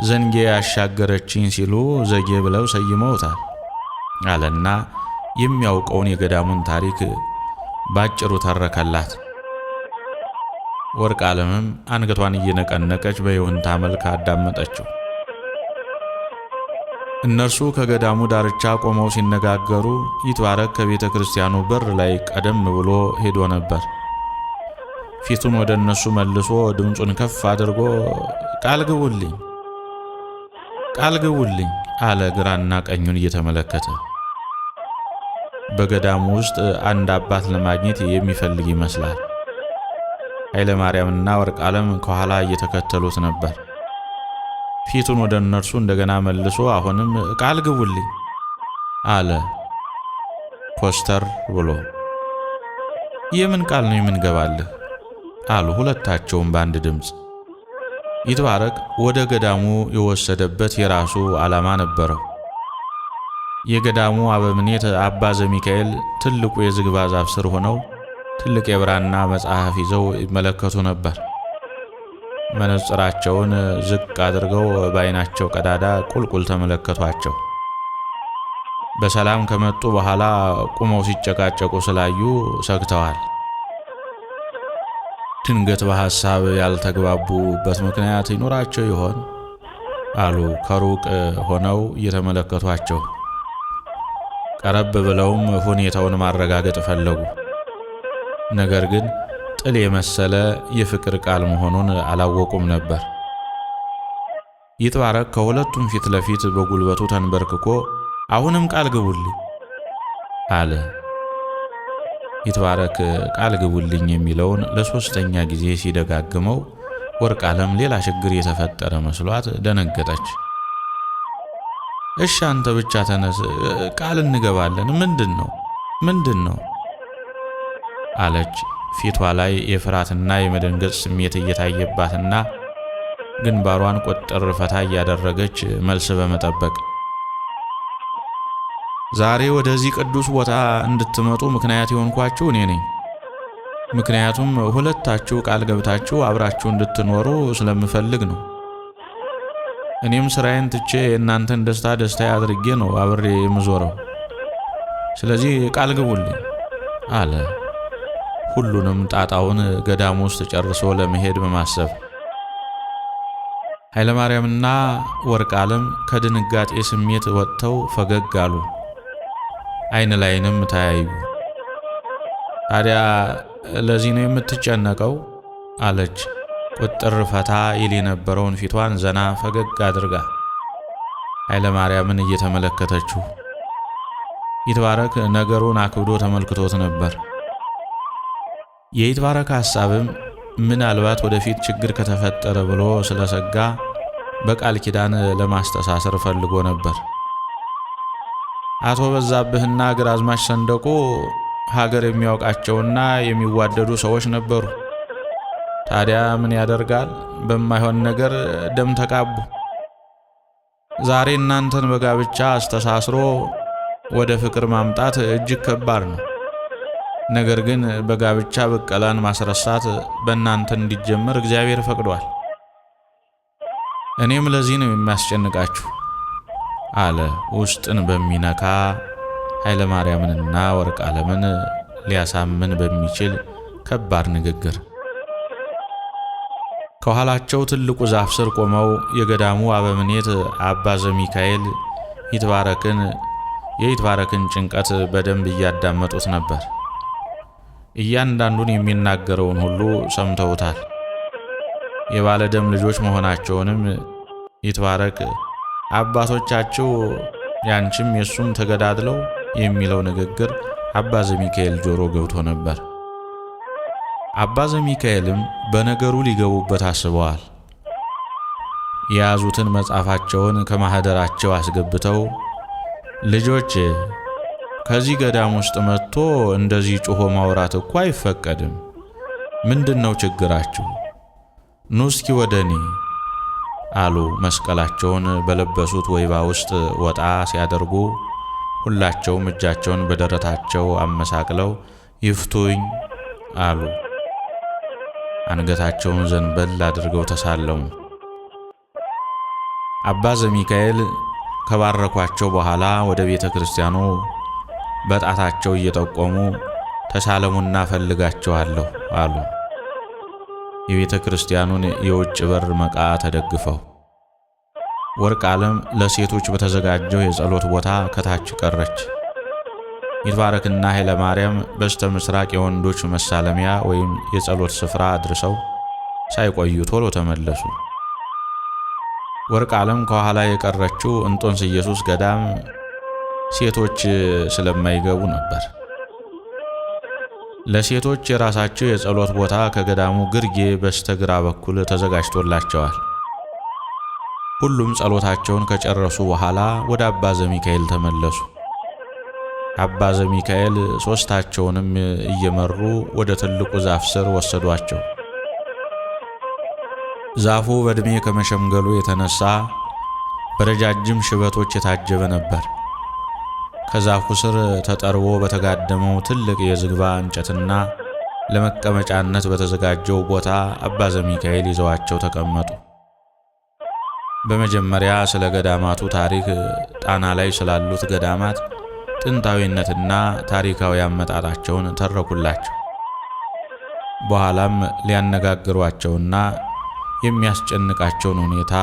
S1: ዘንጌ ያሻገረችኝ ሲሉ ዘጌ ብለው ሰይመውታል አለና የሚያውቀውን የገዳሙን ታሪክ ባጭሩ ተረከላት። ወርቅ ዓለምም አንገቷን እየነቀነቀች በይሁንታ መልክ አዳመጠችው። እነርሱ ከገዳሙ ዳርቻ ቆመው ሲነጋገሩ ይትባረክ ከቤተ ክርስቲያኑ በር ላይ ቀደም ብሎ ሄዶ ነበር። ፊቱን ወደ እነሱ መልሶ ድምፁን ከፍ አድርጎ ቃል ግቡልኝ አለ ግራና ቀኙን እየተመለከተ። በገዳሙ ውስጥ አንድ አባት ለማግኘት የሚፈልግ ይመስላል። ኃይለ ማርያምና ወርቅ ዓለም ከኋላ እየተከተሉት ነበር። ፊቱን ወደ እነርሱ እንደገና መልሶ አሁንም ቃል ግቡልኝ አለ ኮስተር ብሎ። የምን ቃል ነው የምንገባልህ? አሉ ሁለታቸውም በአንድ ድምፅ። ይትባረክ ወደ ገዳሙ የወሰደበት የራሱ ዓላማ ነበረው። የገዳሙ አበምኔት አባ ዘሚካኤል ትልቁ የዝግባ ዛፍ ስር ሆነው ትልቅ የብራና መጽሐፍ ይዘው ይመለከቱ ነበር። መነጽራቸውን ዝቅ አድርገው በዓይናቸው ቀዳዳ ቁልቁል ተመለከቷቸው። በሰላም ከመጡ በኋላ ቁመው ሲጨቃጨቁ ስላዩ ሰግተዋል። ድንገት በሐሳብ ያልተግባቡበት ምክንያት ይኖራቸው ይሆን አሉ ከሩቅ ሆነው እየተመለከቷቸው። ቀረብ ብለውም ሁኔታውን ማረጋገጥ ፈለጉ። ነገር ግን ጥል የመሰለ የፍቅር ቃል መሆኑን አላወቁም ነበር። ይትባረክ ከሁለቱም ፊት ለፊት በጉልበቱ ተንበርክኮ አሁንም ቃል ግቡልኝ አለ። ይትባረክ ቃል ግቡልኝ የሚለውን ለሶስተኛ ጊዜ ሲደጋግመው ወርቅዓለም ሌላ ችግር የተፈጠረ መስሏት ደነገጠች። እሺ አንተ ብቻ ተነስ፣ ቃል እንገባለን። ምንድን ነው አለች። ፊቷ ላይ የፍርሃትና የመደንገጥ ስሜት እየታየባትና ግንባሯን ቆጠር ፈታ እያደረገች መልስ በመጠበቅ ዛሬ ወደዚህ ቅዱስ ቦታ እንድትመጡ ምክንያት የሆንኳችሁ እኔ ነኝ። ምክንያቱም ሁለታችሁ ቃል ገብታችሁ አብራችሁ እንድትኖሩ ስለምፈልግ ነው። እኔም ስራዬን ትቼ እናንተን ደስታ አድርጌ ነው አብሬ የምዞረው። ስለዚህ ቃል ግቡልኝ አለ። ሁሉንም ጣጣውን ገዳም ውስጥ ጨርሶ ለመሄድ በማሰብ ኃይለ ማርያምና ወርቅዓለም ከድንጋጤ ስሜት ወጥተው ፈገግ አሉ። አይን ላይንም ተያዩ። ታዲያ ለዚህ ነው የምትጨነቀው አለች ቁጥር ፈታ ይል የነበረውን ፊቷን ዘና ፈገግ አድርጋ ኃይለ ማርያምን እየተመለከተችው። ይትባረክ ነገሩን አክብዶ ተመልክቶት ነበር። የይትባረክ ሐሳብም ምናልባት ወደፊት ችግር ከተፈጠረ ብሎ ስለሰጋ በቃል ኪዳን ለማስተሳሰር ፈልጎ ነበር። አቶ በዛብህና ግራዝማች ሰንደቁ ሀገር የሚያውቃቸውና የሚዋደዱ ሰዎች ነበሩ። ታዲያ ምን ያደርጋል፣ በማይሆን ነገር ደም ተቃቡ። ዛሬ እናንተን በጋብቻ አስተሳስሮ ወደ ፍቅር ማምጣት እጅግ ከባድ ነው። ነገር ግን በጋብቻ በቀላን ማስረሳት በእናንተ እንዲጀመር እግዚአብሔር ፈቅዷል። እኔም ለዚህ ነው የሚያስጨንቃችሁ አለ ውስጥን በሚነካ ኃይለ ማርያምንና ወርቅዓለምን ሊያሳምን በሚችል ከባድ ንግግር። ከኋላቸው ትልቁ ዛፍ ስር ቆመው የገዳሙ አበምኔት አባ ዘሚካኤል የይትባረክን ጭንቀት በደንብ እያዳመጡት ነበር። እያንዳንዱን የሚናገረውን ሁሉ ሰምተውታል። የባለ ደም ልጆች መሆናቸውንም ይትባረክ አባቶቻቸው ያንቺም የሱም ተገዳድለው የሚለው ንግግር አባ ዘሚካኤል ጆሮ ገብቶ ነበር። አባ ዘሚካኤልም በነገሩ ሊገቡበት አስበዋል። የያዙትን መጽሐፋቸውን ከማህደራቸው አስገብተው ልጆች ከዚህ ገዳም ውስጥ መጥቶ እንደዚህ ጮሆ ማውራት እኮ አይፈቀድም። ምንድነው ችግራችሁ? ኑ እስኪ ወደኔ አሉ። መስቀላቸውን በለበሱት ወይባ ውስጥ ወጣ ሲያደርጉ ሁላቸውም እጃቸውን በደረታቸው አመሳቅለው ይፍቱኝ አሉ። አንገታቸውን ዘንበል አድርገው ተሳለሙ። አባ ዘሚካኤል ከባረኳቸው በኋላ ወደ ቤተ ክርስቲያኑ በጣታቸው እየጠቆሙ ተሳለሙና ፈልጋቸዋለሁ አሉ። የቤተ ክርስቲያኑን የውጭ በር መቃ ተደግፈው ወርቅዓለም ለሴቶች በተዘጋጀው የጸሎት ቦታ ከታች ቀረች። ይትባረክና ኃይለ ማርያም በስተ ምስራቅ የወንዶች መሳለሚያ ወይም የጸሎት ስፍራ አድርሰው ሳይቆዩ ቶሎ ተመለሱ። ወርቅዓለም ከኋላ የቀረችው እንጦንስ ኢየሱስ ገዳም ሴቶች ስለማይገቡ ነበር። ለሴቶች የራሳቸው የጸሎት ቦታ ከገዳሙ ግርጌ በስተግራ በኩል ተዘጋጅቶላቸዋል። ሁሉም ጸሎታቸውን ከጨረሱ በኋላ ወደ አባ ዘሚካኤል ተመለሱ። አባ ዘሚካኤል ሶስታቸውንም እየመሩ ወደ ትልቁ ዛፍ ስር ወሰዷቸው። ዛፉ በዕድሜ ከመሸምገሉ የተነሳ በረጃጅም ሽበቶች የታጀበ ነበር። ከዛፉ ስር ተጠርቦ በተጋደመው ትልቅ የዝግባ እንጨትና ለመቀመጫነት በተዘጋጀው ቦታ አባ ዘሚካኤል ይዘዋቸው ተቀመጡ። በመጀመሪያ ስለ ገዳማቱ ታሪክ፣ ጣና ላይ ስላሉት ገዳማት ጥንታዊነትና ታሪካዊ አመጣጣቸውን ተረኩላቸው። በኋላም ሊያነጋግሯቸውና የሚያስጨንቃቸውን ሁኔታ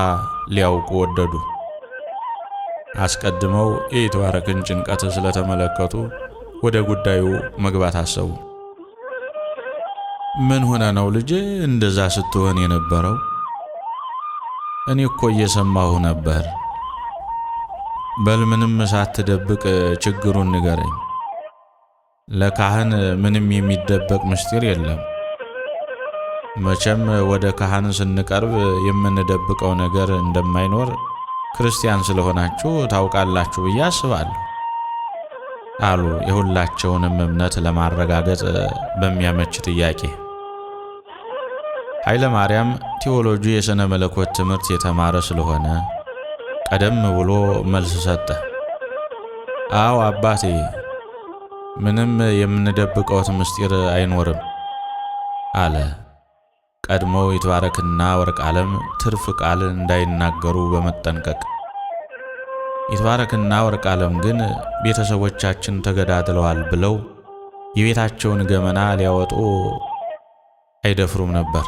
S1: ሊያውቁ ወደዱ። አስቀድመው የይትባረክን ጭንቀት ስለተመለከቱ ወደ ጉዳዩ መግባት አሰቡ። ምን ሆነ ነው ልጄ እንደዛ ስትሆን የነበረው? እኔ እኮ እየሰማሁ ነበር። በል ምንም ሳትደብቅ ችግሩን ንገረኝ። ለካህን ምንም የሚደበቅ ምስጢር የለም። መቼም ወደ ካህን ስንቀርብ የምንደብቀው ነገር እንደማይኖር ክርስቲያን ስለሆናችሁ ታውቃላችሁ ብዬ አስባለሁ አሉ፣ የሁላቸውንም እምነት ለማረጋገጥ በሚያመች ጥያቄ። ኃይለ ማርያም ቴዎሎጂ የሥነ መለኮት ትምህርት የተማረ ስለሆነ ቀደም ብሎ መልስ ሰጠ። አዎ አባቴ፣ ምንም የምንደብቀውት ምስጢር አይኖርም አለ። ቀድሞው ይትባረክና ወርቅዓለም ትርፍ ቃል እንዳይናገሩ በመጠንቀቅ። ይትባረክና ወርቅዓለም ግን ቤተሰቦቻችን ተገዳድለዋል ብለው የቤታቸውን ገመና ሊያወጡ አይደፍሩም ነበር።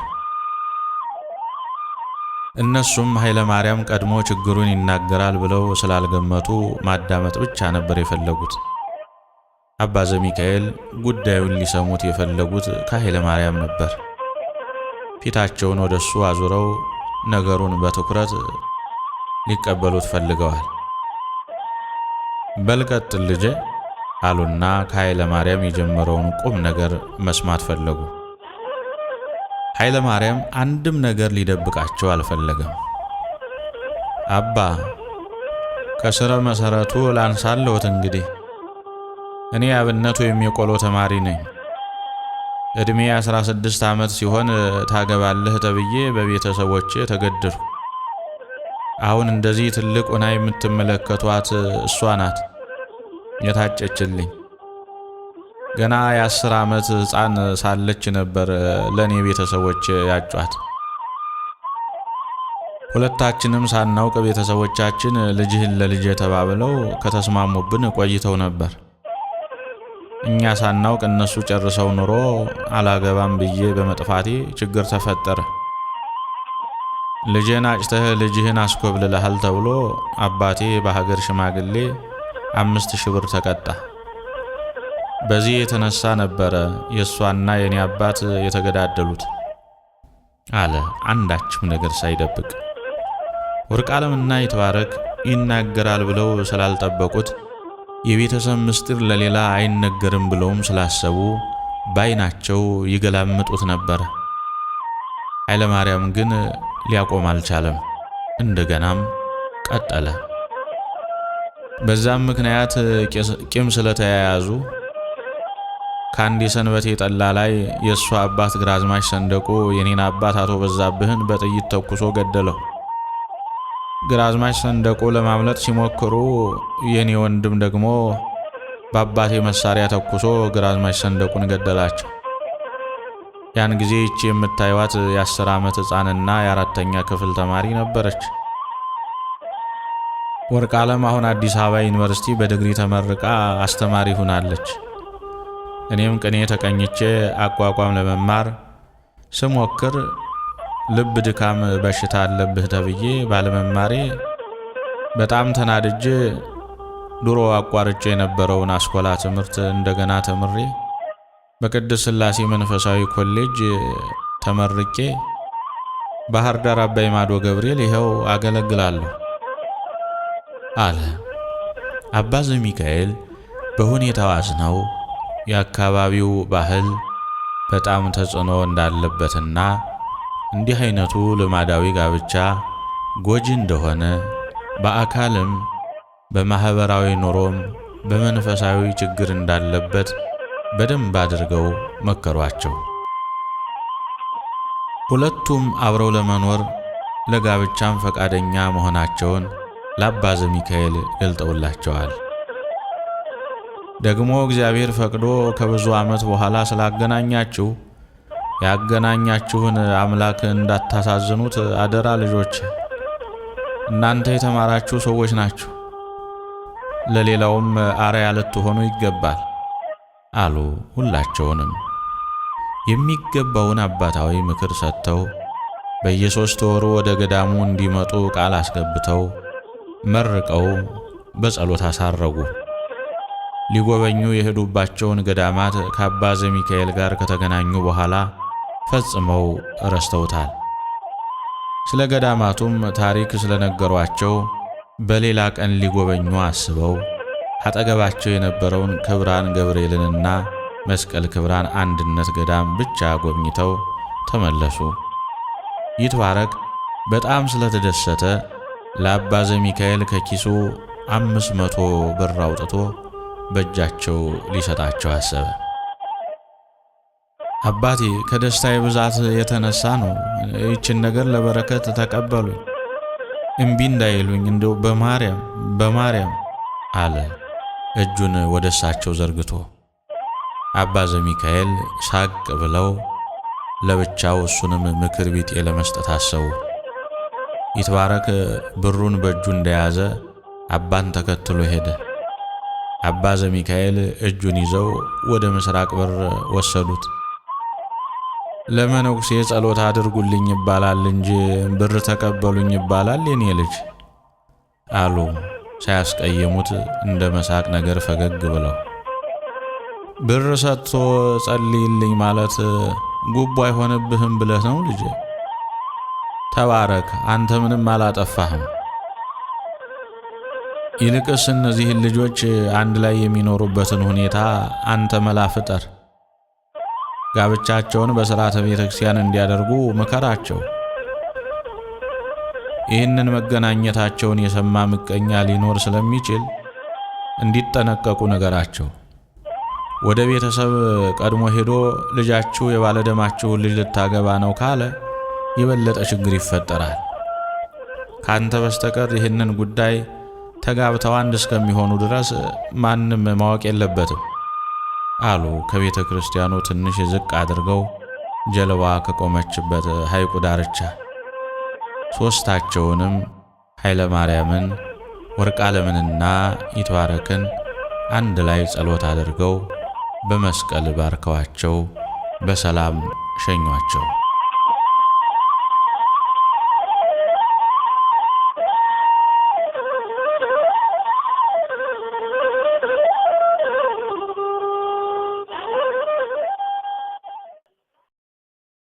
S1: እነሱም ኃይለ ማርያም ቀድሞ ችግሩን ይናገራል ብለው ስላልገመቱ ማዳመጥ ብቻ ነበር የፈለጉት። አባ ዘሚካኤል ጉዳዩን ሊሰሙት የፈለጉት ከኃይለ ማርያም ነበር። ፊታቸውን ወደሱ አዙረው ነገሩን በትኩረት ሊቀበሉት ፈልገዋል። በልቀጥል ልጄ አሉና ከኃይለ ማርያም የጀመረውን ቁም ነገር መስማት ፈለጉ። ኃይለ ማርያም አንድም ነገር ሊደብቃቸው አልፈለገም። አባ ከስረ መሰረቱ ላንሳለሁት። እንግዲህ እኔ አብነት ወይም የቆሎ ተማሪ ነኝ። እድሜ 16 ዓመት ሲሆን ታገባለህ ተብዬ በቤተሰቦቼ ተገደድኩ። አሁን እንደዚህ ትልቅ ሆና የምትመለከቷት እሷ ናት የታጨችልኝ። ገና የ10 ዓመት ሕፃን ሳለች ነበር ለኔ ቤተሰቦቼ ያጯት። ሁለታችንም ሳናውቅ ቤተሰቦቻችን ልጅህን ለልጄ ተባብለው ከተስማሙብን ቆይተው ነበር። እኛ ሳናውቅ እነሱ ጨርሰው ኑሮ አላገባም ብዬ በመጥፋቴ ችግር ተፈጠረ። ልጄን አጭተህ ልጅህን አስኮብልለሃል ተብሎ አባቴ በሀገር ሽማግሌ 5000 ብር ተቀጣ። በዚህ የተነሳ ነበረ የእሷና የኔ አባት የተገዳደሉት አለ፣ አንዳችም ነገር ሳይደብቅ። ወርቅዓለምና ይትባረክ ይናገራል ብለው ስላልጠበቁት የቤተሰብ ምስጢር ለሌላ አይነገርም ብለውም ስላሰቡ ባይናቸው ይገላምጡት ነበር። ኃይለ ማርያም ግን ሊያቆም አልቻለም። እንደገናም ቀጠለ። በዛም ምክንያት ቂም ስለተያያዙ ከአንድ የሰንበቴ ጠላ ላይ የእሷ አባት ግራዝማች ሰንደቁ የኔን አባት አቶ በዛብህን በጥይት ተኩሶ ገደለው። ግራዝማች ሰንደቁ ለማምለጥ ሲሞክሩ የኔ ወንድም ደግሞ በአባቴ መሳሪያ ተኩሶ ግራዝማች ሰንደቁን ገደላቸው። ያን ጊዜ ይቺ የምታዩት የ10 ዓመት ሕፃንና የ4ኛ ክፍል ተማሪ ነበረች። ወርቅዓለም አሁን አዲስ አበባ ዩኒቨርሲቲ በዲግሪ ተመርቃ አስተማሪ ሆናለች። እኔም ቅኔ ተቀኝቼ አቋቋም ለመማር ስሞክር ልብ ድካም በሽታ አለብህ ተብዬ ባለመማሬ በጣም ተናድጄ ድሮ አቋርጬ የነበረውን አስኮላ ትምህርት እንደገና ተምሬ በቅድስት ሥላሴ መንፈሳዊ ኮሌጅ ተመርቄ ባህር ዳር አባይ ማዶ ገብርኤል ይኸው አገለግላለሁ አለ። አባ ዘሚካኤል በሁኔታው አዝነው የአካባቢው ባህል በጣም ተጽዕኖ እንዳለበትና እንዲህ አይነቱ ልማዳዊ ጋብቻ ጎጂ እንደሆነ በአካልም በማህበራዊ ኑሮም በመንፈሳዊ ችግር እንዳለበት በደንብ አድርገው መከሯቸው። ሁለቱም አብረው ለመኖር ለጋብቻም ፈቃደኛ መሆናቸውን ለአባ ዘሚካኤል ገልጠውላቸዋል። ደግሞ እግዚአብሔር ፈቅዶ ከብዙ ዓመት በኋላ ስላገናኛችሁ ያገናኛችሁን አምላክ እንዳታሳዝኑት አደራ ልጆች። እናንተ የተማራችሁ ሰዎች ናችሁ። ለሌላውም አርአያ ልትሆኑ ይገባል አሉ። ሁላቸውንም የሚገባውን አባታዊ ምክር ሰጥተው በየ3 ወሩ ወደ ገዳሙ እንዲመጡ ቃል አስገብተው መርቀው በጸሎት አሳረጉ። ሊጎበኙ የሄዱባቸውን ገዳማት ከአባ ዘሚካኤል ጋር ከተገናኙ በኋላ ፈጽመው ረስተውታል። ስለ ገዳማቱም ታሪክ ስለነገሯቸው በሌላ ቀን ሊጎበኙ አስበው አጠገባቸው የነበረውን ክብራን ገብርኤልንና መስቀል ክብራን አንድነት ገዳም ብቻ ጎብኝተው ተመለሱ። ይትባረክ በጣም ስለተደሰተ ለአባ ዘሚካኤል ከኪሱ 500 ብር አውጥቶ በእጃቸው ሊሰጣቸው አሰበ። አባቴ ከደስታዬ ብዛት የተነሳ ነው፣ ይህችን ነገር ለበረከት ተቀበሉኝ፣ እምቢ እንዳይሉኝ እንደው በማርያም አለ እጁን ወደ እሳቸው ዘርግቶ። አባ ዘሚካኤል ሳቅ ብለው ለብቻው እሱንም ምክር ቢጤ ለመስጠት አሰቡ። ይትባረክ ብሩን በእጁ እንደያዘ አባን ተከትሎ ሄደ። አባ ዘሚካኤል እጁን ይዘው ወደ ምስራቅ በር ወሰዱት። ለመነኩሴ ጸሎት አድርጉልኝ ይባላል እንጂ ብር ተቀበሉኝ ይባላል የኔ ልጅ አሉ ሳያስቀየሙት እንደ መሳቅ ነገር ፈገግ ብለው። ብር ሰጥቶ ጸልይልኝ ማለት ጉቦ አይሆንብህም ብለህ ነው ልጄ? ተባረክ፣ አንተ ምንም አላጠፋህም። ይልቅስ እነዚህን ልጆች አንድ ላይ የሚኖሩበትን ሁኔታ አንተ መላ ፍጠር። ጋብቻቸውን በሥርዓተ ቤተ ክርስቲያን እንዲያደርጉ ምከራቸው። ይህንን መገናኘታቸውን የሰማ ምቀኛ ሊኖር ስለሚችል እንዲጠነቀቁ ነገራቸው። ወደ ቤተሰብ ቀድሞ ሄዶ ልጃችሁ የባለደማችሁን ልጅ ልታገባ ነው ካለ የበለጠ ችግር ይፈጠራል። ካንተ በስተቀር ይህንን ጉዳይ ተጋብተው አንድ እስከሚሆኑ ድረስ ማንም ማወቅ የለበትም አሉ። ከቤተ ክርስቲያኑ ትንሽ ዝቅ አድርገው ጀልባ ከቆመችበት ሐይቁ ዳርቻ ሦስታቸውንም ኃይለ ማርያምን፣ ወርቅ ዓለምንና ይትባረክን አንድ ላይ ጸሎት አድርገው በመስቀል ባርከዋቸው በሰላም ሸኟቸው።